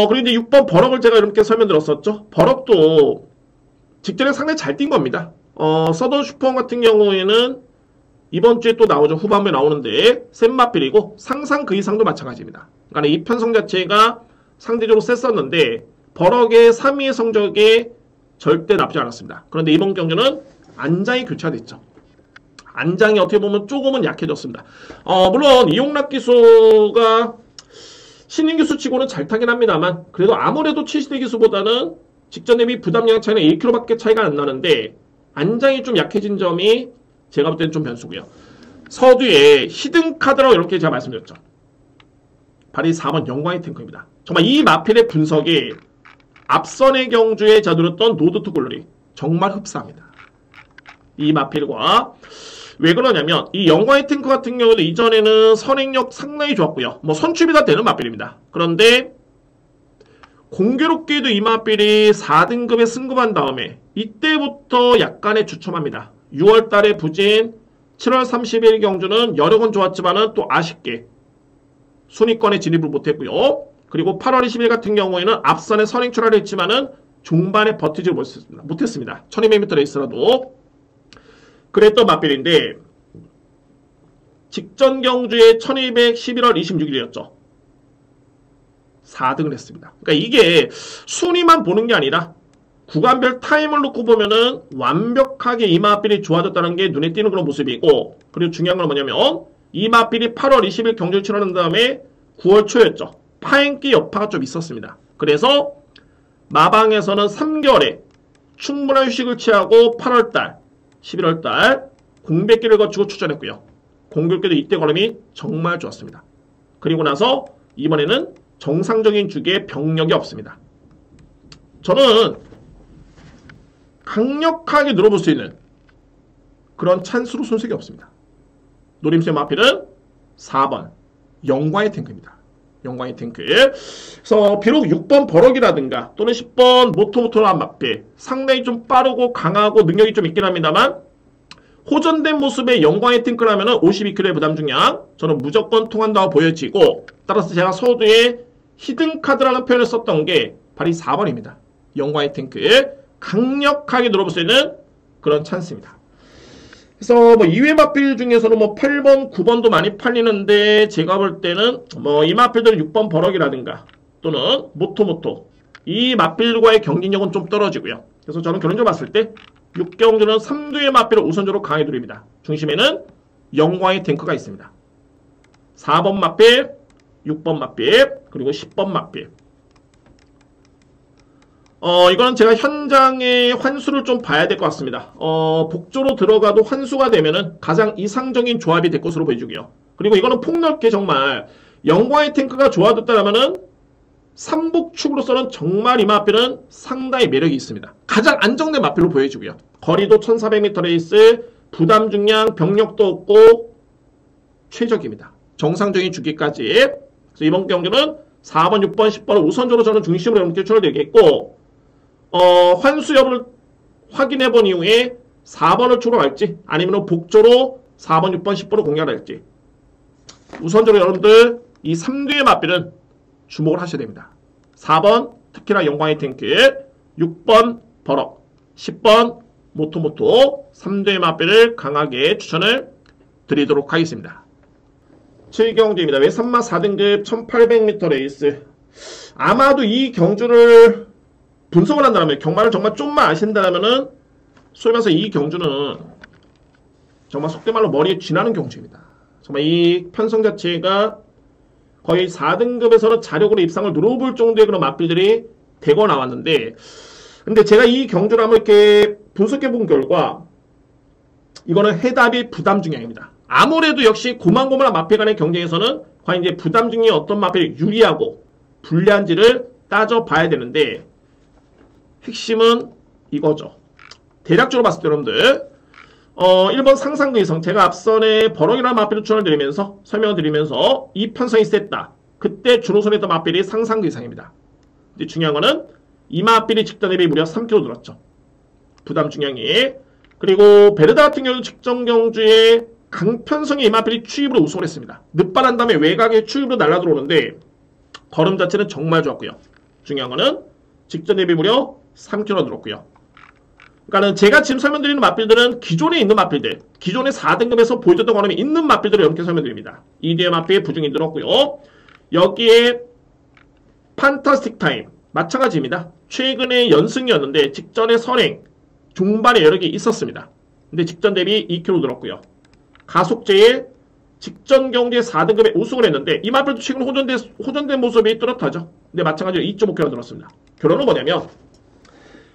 그리고 이제 6번 버럭을 제가 이렇게 설명드렸었죠. 버럭도 직전에 상당히 잘 뛴 겁니다. 서던 슈퍼원 같은 경우에는 이번 주에 또 나오죠. 후반부에 나오는데 센 마필이고 상상 그 이상도 마찬가지입니다. 그러니까 이 편성 자체가 상대적으로 셌었는데 버럭의 3위의 성적에 절대 나쁘지 않았습니다. 그런데 이번 경주는 안장이 교체가 됐죠. 안장이 어떻게 보면 조금은 약해졌습니다. 물론 이용락 기수가 신인 기수 치고는 잘 타긴 합니다만 그래도 아무래도 70대 기수보다는 직전 대비 부담량 차이는 1kg밖에 차이가 안 나는데 안장이 좀 약해진 점이 제가 볼 때는 좀 변수고요. 서두에 히든카드라고 이렇게 제가 말씀드렸죠. 바로 이 4번 영광의 탱크입니다. 정말 이 마필의 분석이 앞선의 경주에 제가 누렸던 로드 투 글로리 정말 흡사합니다. 이 마필과 왜 그러냐면 이 영광의 탱크 같은 경우도 이전에는 선행력 상당히 좋았고요. 뭐 선출이 다 되는 마필입니다. 그런데 공교롭게도 이 마필이 4등급에 승급한 다음에 이때부터 약간의 주춤합니다. 6월달에 부진, 7월 30일 경주는 여력은 좋았지만은 또 아쉽게 순위권에 진입을 못했고요. 그리고 8월 20일 같은 경우에는 앞선에 선행 출하를 했지만은 종반에 버티지 못했습니다. 1200m 레이스라도. 그랬던 마필인데 직전 경주에 1211월 26일이었죠. 4등을 했습니다. 그러니까 이게 순위만 보는 게 아니라 구간별 타임을 놓고 보면은 완벽하게 이 마필이 좋아졌다는 게 눈에 띄는 그런 모습이고, 그리고 중요한 건 뭐냐면 이 마필이 8월 20일 경주를 치러낸 다음에 9월 초였죠. 파행기 여파가 좀 있었습니다. 그래서 마방에서는 3개월에 충분한 휴식을 취하고 8월달, 11월달 공백기를 거치고 출전했고요. 공교롭게도 이때 걸음이 정말 좋았습니다. 그리고 나서 이번에는 정상적인 주기에 병력이 없습니다. 저는 강력하게 늘어볼 수 있는 그런 찬스로 손색이 없습니다. 노림수의 마필은 4번 영광의 탱크입니다. 영광의 탱크. 그래서 비록 6번 버럭이라든가 또는 10번 모토모토란 마필 상당히 좀 빠르고 강하고 능력이 좀 있긴 합니다만 호전된 모습의 영광의 탱크라면 52kg의 부담 중량 저는 무조건 통한다고 보여지고, 따라서 제가 서두에 히든카드라는 표현을 썼던 게 바로 이 4번입니다. 영광의 탱크 강력하게 눌러볼 수 있는 그런 찬스입니다. 그래서 뭐 이외 마필 중에서는 뭐 8번, 9번도 많이 팔리는데 제가 볼 때는 뭐 이 마필들은 6번 버럭이라든가 또는 모토모토 이 마필과의 경쟁력은 좀 떨어지고요. 그래서 저는 결론적으로 봤을 때 6경주는 3두의 마필을 우선적으로 강하게 누립니다. 중심에는 영광의 탱크가 있습니다. 4번 마필, 6번 마필, 그리고 10번 마필. 이거는 제가 현장의 환수를 좀 봐야 될 것 같습니다. 복조로 들어가도 환수가 되면은 가장 이상적인 조합이 될 것으로 보여주고요. 그리고 이거는 폭넓게 정말 영광의 탱크가 조합됐다면은 삼복축으로서는 정말 이 마필은 상당히 매력이 있습니다. 가장 안정된 마필로 보여주고요. 거리도 1400m 레이스, 부담 중량, 병력도 없고 최적입니다. 정상적인 주기까지. 그래서 이번 경기는 4번, 6번, 10번을 우선적으로 저는 중심으로 이렇게 추천드리겠고, 환수 여부를 확인해 본 이후에 4번을 추로 할지 아니면 복조로 4번, 6번, 10번을 공략을 할지 우선적으로 여러분들 이 3두의 마필은 주목을 하셔야 됩니다. 4번 특히나 영광의 탱크, 6번 버럭, 10번 모토모토 3두의 마필을 강하게 추천을 드리도록 하겠습니다. 7경주입니다. 외산마 4등급 1800m 레이스. 아마도 이 경주를 분석을 한다면, 경마를 정말 좀만 아신다면은 소위 말해서 이 경주는 정말 속된 말로 머리에 쥐나는 경주입니다. 정말 이 편성 자체가 거의 4등급에서는 자력으로 입상을 누려볼 정도의 그런 마필들이 대거 나왔는데, 근데 제가 이 경주를 한번 이렇게 분석해 본 결과 이거는 해답이 부담 중량입니다. 아무래도 역시 고만고만한 마필 간의 경쟁에서는 과연 이제 부담 중량이 어떤 마필이 유리하고 불리한지를 따져봐야 되는데, 핵심은 이거죠. 대략적으로 봤을 때 여러분들 1번 상상도 이상, 제가 앞선에 버럭이라는 마필을 추천을 드리면서 설명을 드리면서 이 편성이 셌다. 그때 주로선에 있던 마필이 상상도 이상입니다. 근데 중요한 거는 이 마필이 직전 대비 무려 3kg 늘었죠. 부담 중량이. 그리고 베르다 같은 경우는 직전 경주에 강편성의 이 마필이 추입으로 우승을 했습니다. 늦발한 다음에 외곽에 추입으로 날라 들어오는데 걸음 자체는 정말 좋았고요. 중요한 거는 직전 대비 무려 3kg 늘었고요. 그러니까는 제가 지금 설명드리는 마필들은 기존에 있는 마필들, 기존의 4등급에서 보여줬던 거름이 있는 마필들을 이렇게 설명드립니다. 이 뒤에 마필 부중이 늘었고요. 여기에 판타스틱 타임 마찬가지입니다. 최근에 연승이었는데 직전에 선행 중반에 여러 개 있었습니다. 근데 직전 대비 2kg 늘었고요. 가속제에 직전 경기에 4등급에 우승을 했는데 이 마필도 최근 호전된 모습이 뚜렷하죠. 근데 마찬가지로 2.5kg 늘었습니다. 결론은 뭐냐면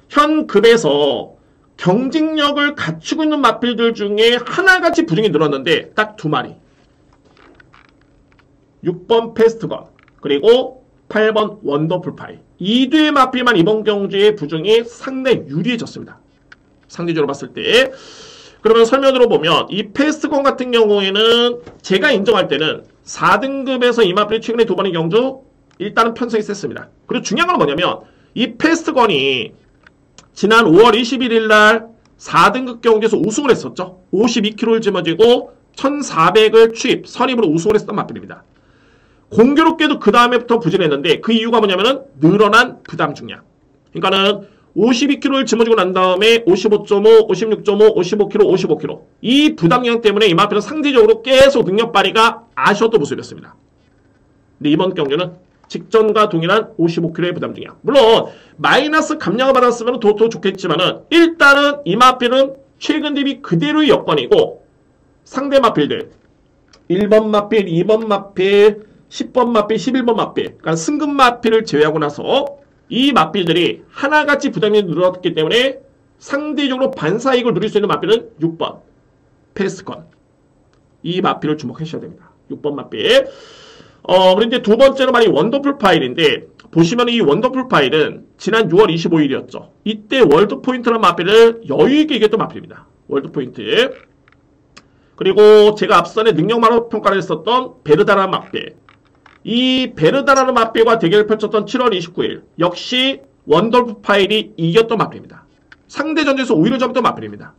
현 급에서 경쟁력을 갖추고 있는 마필들 중에 하나같이 부중이 늘었는데 딱 2마리. 6번 패스트건 그리고 8번 원더풀 파이. 이 두 마필만 이번 경주의 부중이 상당히 유리해졌습니다. 상대적으로 봤을 때. 그러면 설명으로 보면 이 패스트건 같은 경우에는 제가 인정할 때는 4등급에서 이 마필이 최근에 2번의 경주 일단은 편성이 셌습니다. 그리고 중요한 건 뭐냐면 이 패스트건이 지난 5월 21일 날 4등급 경기에서 우승을 했었죠. 52kg를 짊어지고 1400을 추입, 선입으로 우승을 했었던 마필입니다. 공교롭게도 그 다음에부터 부진했는데 그 이유가 뭐냐면은 늘어난 부담 중량. 그러니까는 52kg를 짊어지고 난 다음에 55.5, 56.5, 55kg, 55kg. 이 부담량 때문에 이 마필은 상대적으로 계속 능력 발휘가 아쉬웠던 모습이었습니다. 근데 이번 경기는 직전과 동일한 55kg의 부담 중량. 물론 마이너스 감량을 받았으면 더 좋겠지만은 일단은 이 마필은 최근 대비 그대로의 여건이고 상대 마필들 1번 마필, 2번 마필, 10번 마필, 11번 마필, 그러니까 승급 마필을 제외하고 나서 이 마필들이 하나같이 부담이 늘어났기 때문에 상대적으로 반사이익을 누릴 수 있는 마필은 6번 패스건. 이 마필을 주목하셔야 됩니다. 6번 마필. 그런데 두 번째로 말이 원더풀 파일인데 보시면 이 원더풀 파일은 지난 6월 25일이었죠. 이때 월드 포인트라는 마필을 여유있게 이겼던 마필입니다. 월드 포인트. 그리고 제가 앞선에 능력만으로 평가를 했었던 베르다라는 맞배. 이 베르다라는 맞배와 대결을 펼쳤던 7월 29일. 역시 원더풀 파일이 이겼던 맞배입니다. 상대 전투에서 오히려 잡았던 맞배입니다.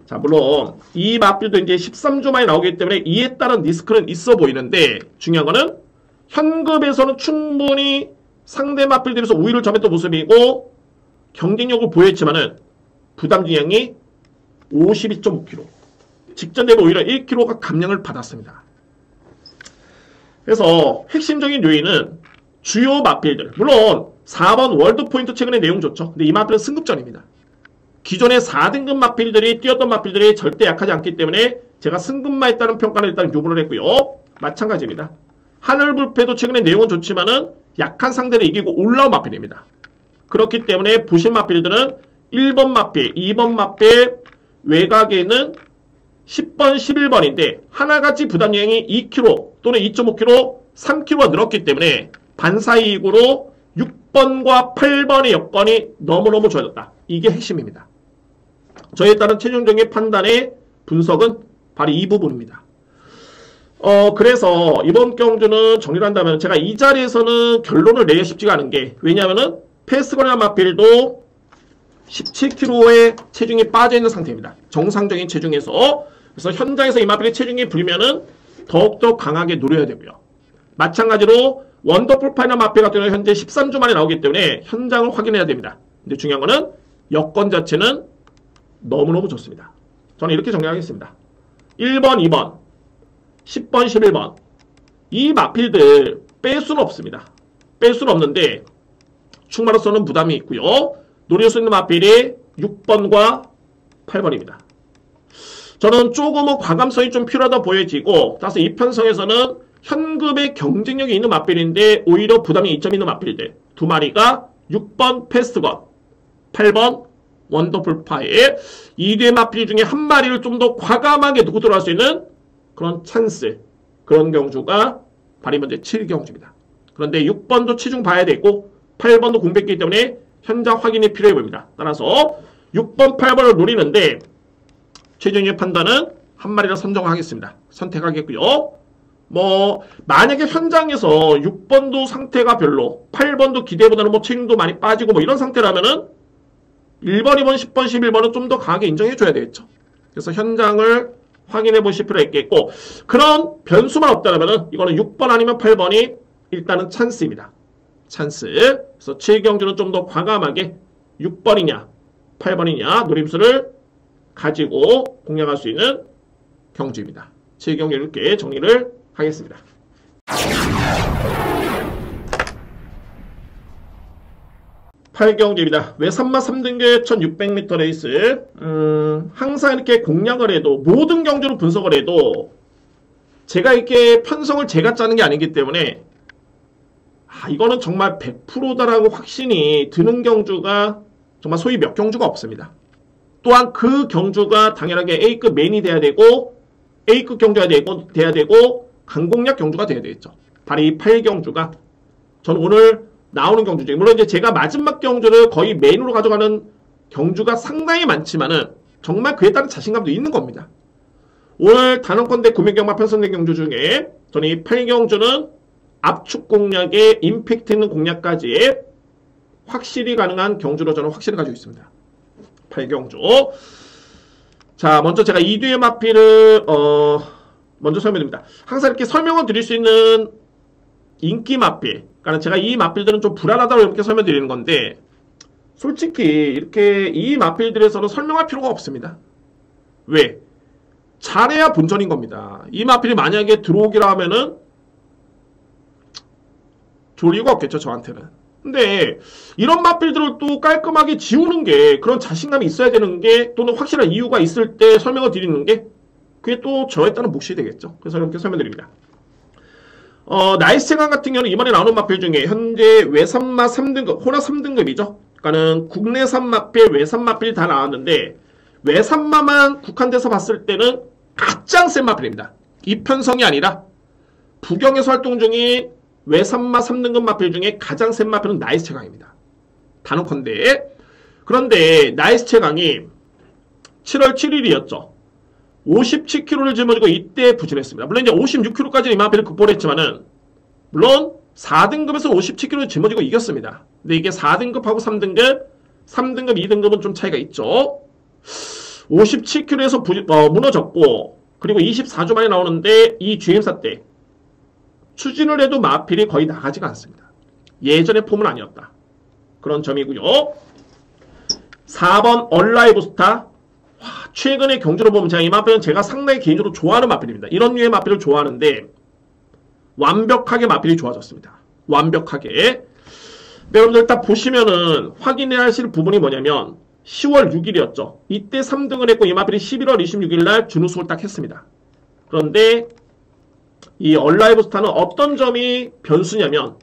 자, 물론 이 맞배도 이제 13주 만에 나오기 때문에 이에 따른 리스크는 있어 보이는데 중요한 거는 현급에서는 충분히 상대 맞배에 대해서 우위를 점했던 모습이고 경쟁력을 보였지만은 부담 중량이 52.5kg. 직전 대비 오히려 1kg가 감량을 받았습니다. 그래서 핵심적인 요인은 주요 맞배들. 물론 4번 월드포인트 최근에 내용 좋죠. 근데 이 맞배는 승급전입니다. 기존의 4등급 맞배들이 뛰었던 맞배들이 절대 약하지 않기 때문에 제가 승급만 했다는 평가를 일단 요구를 했고요. 마찬가지입니다. 하늘불패도 최근에 내용은 좋지만은 약한 상대를 이기고 올라온 맞배입니다. 그렇기 때문에 부신 맞배들은 1번 맞배, 2번 맞배 외곽에 있는 10번, 11번인데 하나같이 부담량이 2kg 또는 2.5kg, 3kg가 늘었기 때문에 반사이익으로 6번과 8번의 여건이 너무너무 좋아졌다. 이게 핵심입니다. 저에 따른 최종적인 판단의 분석은 바로 이 부분입니다. 그래서 이번 경주는 정리를 한다면 제가 이 자리에서는 결론을 내기 쉽지가 않은 게 왜냐하면은 패스거나 마필도 17kg의 체중이 빠져있는 상태입니다. 정상적인 체중에서. 그래서 현장에서 이 마필의 체중이 불면은 더욱더 강하게 노려야 되고요. 마찬가지로 원더풀 파이널 마필 같은 경우는 현재 13주 만에 나오기 때문에 현장을 확인해야 됩니다. 근데 중요한 거는 여건 자체는 너무너무 좋습니다. 저는 이렇게 정리하겠습니다. 1번, 2번, 10번, 11번 이 마필들 뺄 수는 없습니다. 뺄 수는 없는데 충마로서는 부담이 있고요. 노릴 수 있는 마필이 6번과 8번입니다. 저는 조금은 과감성이 좀 필요하다 보여지고 따라서 이 편성에서는 현급의 경쟁력이 있는 마필인데 오히려 부담이 2점 있는 마필들 두 마리가 6번 패스트건, 8번 원더풀 파일 이 두 마필 중에 한 마리를 좀 더 과감하게 놓고 들어갈 수 있는 그런 찬스, 그런 경주가 바리먼드 7경주입니다. 그런데 6번도 체중 봐야 되고 8번도 공백기이기 때문에 현장 확인이 필요해 보입니다. 따라서 6번, 8번을 노리는데 최종의 판단은 한 마리를 선정하겠습니다. 선택하겠고요. 만약에 현장에서 6번도 상태가 별로 8번도 기대보다는 체중도 많이 빠지고 이런 상태라면은 1번, 2번, 10번, 11번은 좀 더 강하게 인정해줘야 되겠죠. 그래서 현장을 확인해 보실 필요가 있겠고 그런 변수만 없다면 이거는 6번 아니면 8번이 일단은 찬스입니다. 찬스. 그래서 7경주는 좀 더 과감하게 6번이냐 8번이냐 노림수를 가지고 공략할 수 있는 경주입니다. 7경주 이렇게 정리를 하겠습니다. 8경주입니다. 외산마 3등급 1600m 레이스 항상 이렇게 공략을 해도 모든 경주로 분석을 해도 제가 이렇게 편성을 제가 짜는 게 아니기 때문에 이거는 정말 100%다라고 확신이 드는 경주가 정말 소위 몇 경주가 없습니다. 또한 그 경주가 당연하게 A급 메인이 돼야 되고 A급 경주가 돼야 되고 강공략 경주가 돼야 되겠죠. 바로 이 8경주가 저는 오늘 나오는 경주 중에 물론 이제 제가 마지막 경주를 거의 메인으로 가져가는 경주가 상당히 많지만은 정말 그에 따른 자신감도 있는 겁니다. 오늘 단원권 구매경마 편성된 경주 중에 저는 이 8경주는 압축 공략에 임팩트 있는 공략까지 확실히 가능한 경주로 저는 확실히 가지고 있습니다. 8경주. 자, 먼저 제가 이 뒤의 마필을 먼저 설명드립니다. 항상 이렇게 설명을 드릴 수 있는 인기 마필. 그러니까 제가 이 마필들은 좀 불안하다고 이렇게 설명드리는 건데 솔직히 이렇게 이 마필들에서는 설명할 필요가 없습니다. 왜? 잘해야 본전인 겁니다. 이 마필이 만약에 들어오기라 하면은 좋을 이유가 없겠죠, 저한테는. 근데 이런 마필들을 또 깔끔하게 지우는 게 그런 자신감이 있어야 되는 게 또는 확실한 이유가 있을 때 설명을 드리는 게 그게 또 저에 따른 몫이 되겠죠. 그래서 이렇게 설명드립니다. 나이스 체감 같은 경우는 이번에 나오는 마필 중에 현재 외산마 3등급, 호라 3등급이죠. 그러니까는 국내산 마필, 외산 마필이 다 나왔는데 외산마만 국한돼서 봤을 때는 가장 센 마필입니다. 이 편성이 아니라 부경에서 활동 중인 외산마 3등급 마필 중에 가장 센 마필은 나이스 체강입니다. 단언컨대. 그런데 나이스 체강이 7월 7일이었죠. 57kg를 짊어지고 이때 부진했습니다. 물론 이제 56kg까지 이마필을 극복했지만은 물론 4등급에서 57kg를 짊어지고 이겼습니다. 근데 이게 4등급하고 3등급, 2등급은 좀 차이가 있죠. 57kg에서 무너졌고 그리고 24주 만에 나오는데 이 주행사 때 추진을 해도 마필이 거의 나가지가 않습니다. 예전의 폼은 아니었다. 그런 점이고요. 4번 얼라이브스타. 최근의 경주로 보면 이 마필은 제가 상당히 개인적으로 좋아하는 마필입니다. 이런 류의 마필을 좋아하는데 완벽하게 마필이 좋아졌습니다. 완벽하게. 여러분들 딱 보시면은 확인해야 하실 부분이 뭐냐면 10월 6일이었죠. 이때 3등을 했고 이 마필이 11월 26일 날 준우승을 딱 했습니다. 그런데 이 얼라이브스타는 어떤 점이 변수냐면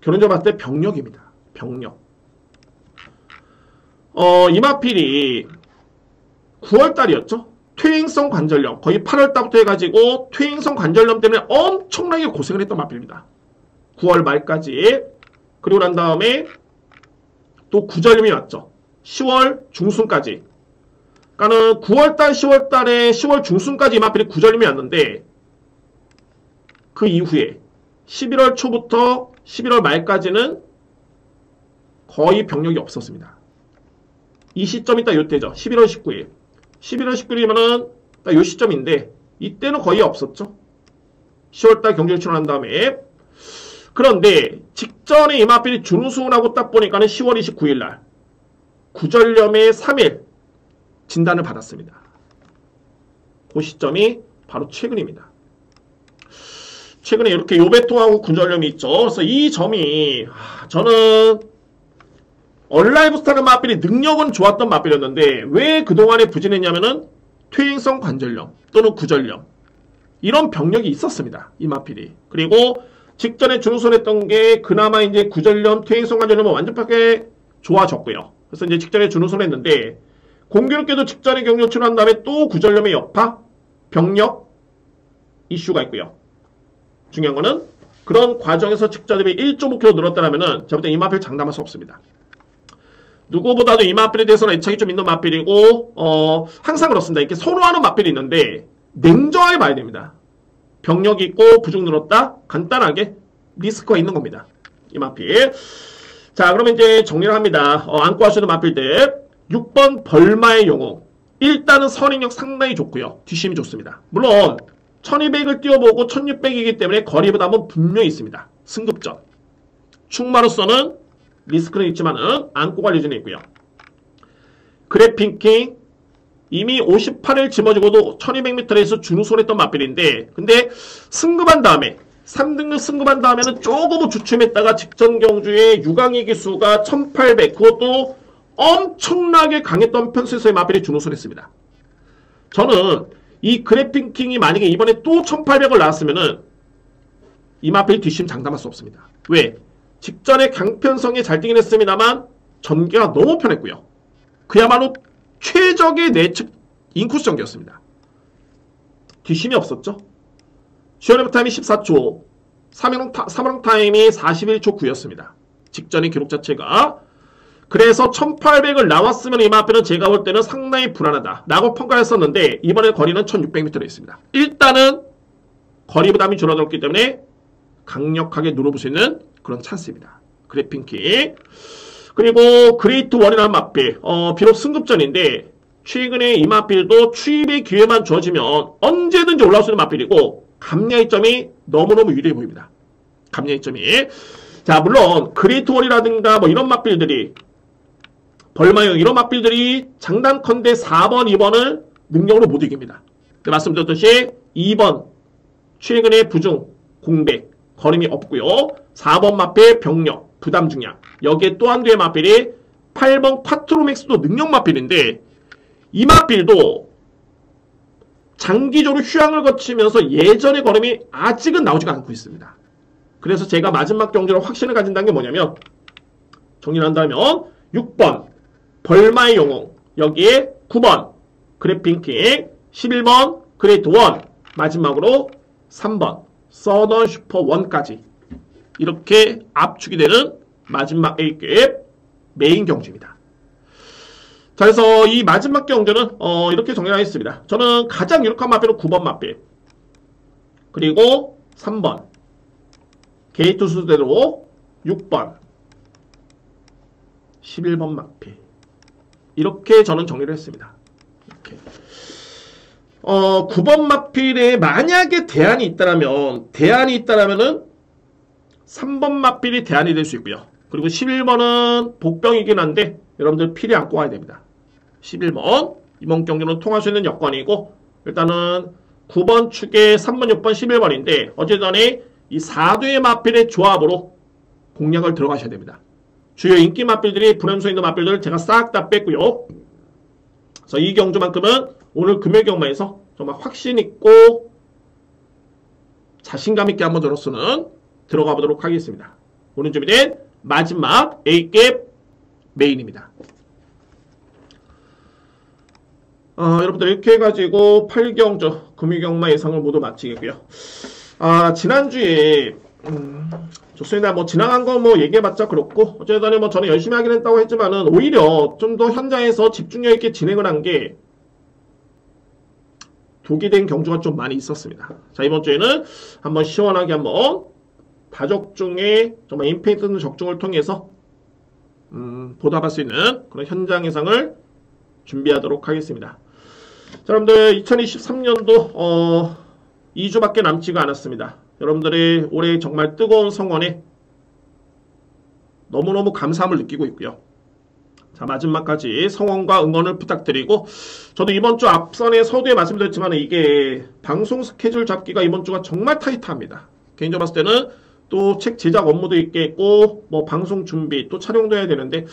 결론적으로 봤을 때 병력입니다. 병력. 이 마필이 9월달이었죠. 퇴행성 관절염 거의 8월달부터 해가지고 퇴행성 관절염 때문에 엄청나게 고생을 했던 마필입니다. 9월 말까지. 그리고 난 다음에 또 구절염이 왔죠. 10월 중순까지. 그러니까는 9월달 10월달에 10월 중순까지 이 마필이 구절염이 왔는데 그 이후에 11월 초부터 11월 말까지는 거의 병력이 없었습니다. 이 시점이 딱 요때죠. 11월 19일. 11월 19일이면은 딱 요 시점인데 이때는 거의 없었죠. 10월달 경기를 치러난 다음에. 그런데 직전에 이마필이 준우승을 하고 딱 보니까는 10월 29일 날 구절염의 3일 진단을 받았습니다. 그 시점이 바로 최근입니다. 최근에 이렇게 요배통하고 구절염이 있죠. 그래서 이 점이 저는 얼라이브스타는 마필이 능력은 좋았던 마필이었는데 왜 그동안에 부진했냐면은 퇴행성 관절염 또는 구절염 이런 병력이 있었습니다. 이 마필이. 그리고 직전에 준우승했던 게 그나마 이제 구절염, 퇴행성 관절염은 완전하게 좋아졌고요. 그래서 이제 직전에 준우승을 했는데 공교롭게도 직전에 경기를 치러난 다음에 또 구절염의 여파, 병력 이슈가 있고요. 중요한 거는 그런 과정에서 직전에 1.5kg 늘었다면은 제가 볼 때 이 마필 장담할 수 없습니다. 누구보다도 이 마필에 대해서는 애착이 좀 있는 마필이고 항상 그렇습니다. 이렇게 선호하는 마필이 있는데 냉정하게 봐야 됩니다. 병력이 있고 부중 늘었다? 간단하게 리스크가 있는 겁니다. 이 마필. 자, 그러면 이제 정리를 합니다. 안고 하시는 마필들. 6번 벌마의 영웅. 일단은 선행력 상당히 좋고요. 뒷심이 좋습니다. 물론 1200을 띄워보고 1600이기 때문에 거리 부담은 분명히 있습니다. 승급전. 충마로서는 리스크는 있지만은 안고 갈 예정이 있고요. 그래핑킹 이미 58을 짊어지고도 1200m에서 준우승을 했던 마필인데 근데 승급한 다음에 3등급 승급한 다음에는 조금은 주춤했다가 직전 경주에 유강의 기수가 1800 그것도 엄청나게 강했던 편수에서의 마필이 준우승을 했습니다. 저는 이 그래핑킹이 만약에 이번에 또 1800을 나왔으면은 이 마필 뒷심 장담할 수 없습니다. 왜? 직전에 강편성에 잘 뛰긴 했습니다만 전개가 너무 편했고요. 그야말로 최적의 내측 인코스 전개였습니다. 뒷심이 없었죠. 슈어레브 타임이 14초, 3형 타임이 41초 9였습니다. 직전의 기록 자체가. 그래서 1800을 나왔으면 이 마필은 제가 볼 때는 상당히 불안하다 라고 평가했었는데 이번에 거리는 1600m로 있습니다. 일단은 거리 부담이 줄어들었기 때문에 강력하게 누려볼 수 있는 그런 찬스입니다. 그래핑킹. 그리고 그레이트 원이라는 마필. 비록 승급전인데 최근에 이 마필도 추입의 기회만 주어지면 언제든지 올라올 수 있는 마필이고 감량의 점이 너무너무 유리해 보입니다. 감량의 점이. 자, 물론 그레이트 원이라든가 뭐 이런 마필들이 벌마형 이런 마필들이 장담컨대 4번, 2번을 능력으로 못 이깁니다. 말씀드렸듯이 2번 최근에 부중, 공백, 거림이 없고요. 4번 마필 병력, 부담 중량. 여기에 또 한 개의 마필이 8번 콰트로맥스도 능력 마필인데 이 마필도 장기적으로 휴양을 거치면서 예전의 걸음이 아직은 나오지가 않고 있습니다. 그래서 제가 마지막 경주로 확신을 가진다는 게 뭐냐면 정리를 한다면 6번 벌마의 영웅 여기에 9번 그래핑킹 11번 그레이트 원 마지막으로 3번 서던 슈퍼 1까지 이렇게 압축이 되는 마지막 A급 메인 경주입니다. 자, 그래서 이 마지막 경주는 이렇게 정리하겠습니다. 저는 가장 유력한 마필은 9번 마필, 그리고 3번 게이트 수대로 6번 11번 마필, 이렇게 저는 정리를 했습니다. 이렇게 9번 마필에 만약에 대안이 있다라면은 3번 마필이 대안이 될 수 있고요. 그리고 11번은 복병이긴 한데 여러분들 필히 안고 가야 됩니다. 11번 이번 경기는 통할 수 있는 여건이고, 일단은 9번 축에 3번, 6번, 11번인데 어쨌든 이 4두의 마필의 조합으로 공략을 들어가셔야 됩니다. 주요 인기 마필들이 불연소 있는 마필들 제가 싹 다 뺐고요. 그래서 이 경주만큼은 오늘 금요 경마에서 정말 확신 있고 자신감 있게 한번 저로서는 들어가 보도록 하겠습니다. 오늘 준비된 마지막 A급 메인입니다. 여러분들 이렇게 해가지고 8경주 금요경마 예상을 모두 마치겠고요. 지난주에 좋습니다. 뭐 지나간 거 뭐 얘기해봤자 그렇고, 어쨌든 뭐 저는 열심히 하긴 했다고 했지만은 오히려 좀 더 현장에서 집중력 있게 진행을 한 게 독이 된 경주가 좀 많이 있었습니다. 자, 이번 주에는 한번 시원하게 한번 다적중에 정말 임팩트 있는 적중을 통해서 보답할 수 있는 그런 현장 예상을 준비하도록 하겠습니다. 자, 여러분들 2023년도 2주밖에 남지가 않았습니다. 여러분들의 올해 정말 뜨거운 성원에 너무너무 감사함을 느끼고 있고요. 자, 마지막까지 성원과 응원을 부탁드리고, 저도 이번 주 앞선에 서두에 말씀드렸지만 이게 방송 스케줄 잡기가 이번 주가 정말 타이트합니다. 개인적으로 봤을 때는 또 책 제작 업무도 있겠고, 뭐 방송 준비 또 촬영도 해야 되는데,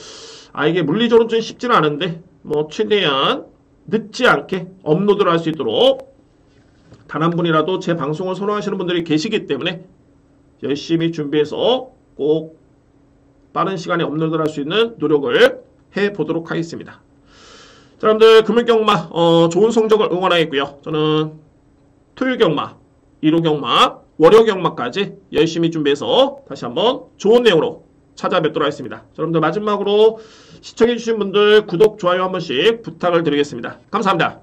이게 물리적으로 좀 쉽지는 않은데 뭐 최대한 늦지 않게 업로드를 할 수 있도록 단 한 분이라도 제 방송을 선호하시는 분들이 계시기 때문에 열심히 준비해서 꼭 빠른 시간에 업로드를 할 수 있는 노력을 해보도록 하겠습니다. 자, 여러분들 금요경마 좋은 성적을 응원하겠고요. 저는 토요일경마, 일요경마, 월요경마까지 열심히 준비해서 다시 한번 좋은 내용으로 찾아뵙도록 하겠습니다. 자, 여러분들 마지막으로 시청해주신 분들 구독, 좋아요 한 번씩 부탁을 드리겠습니다. 감사합니다.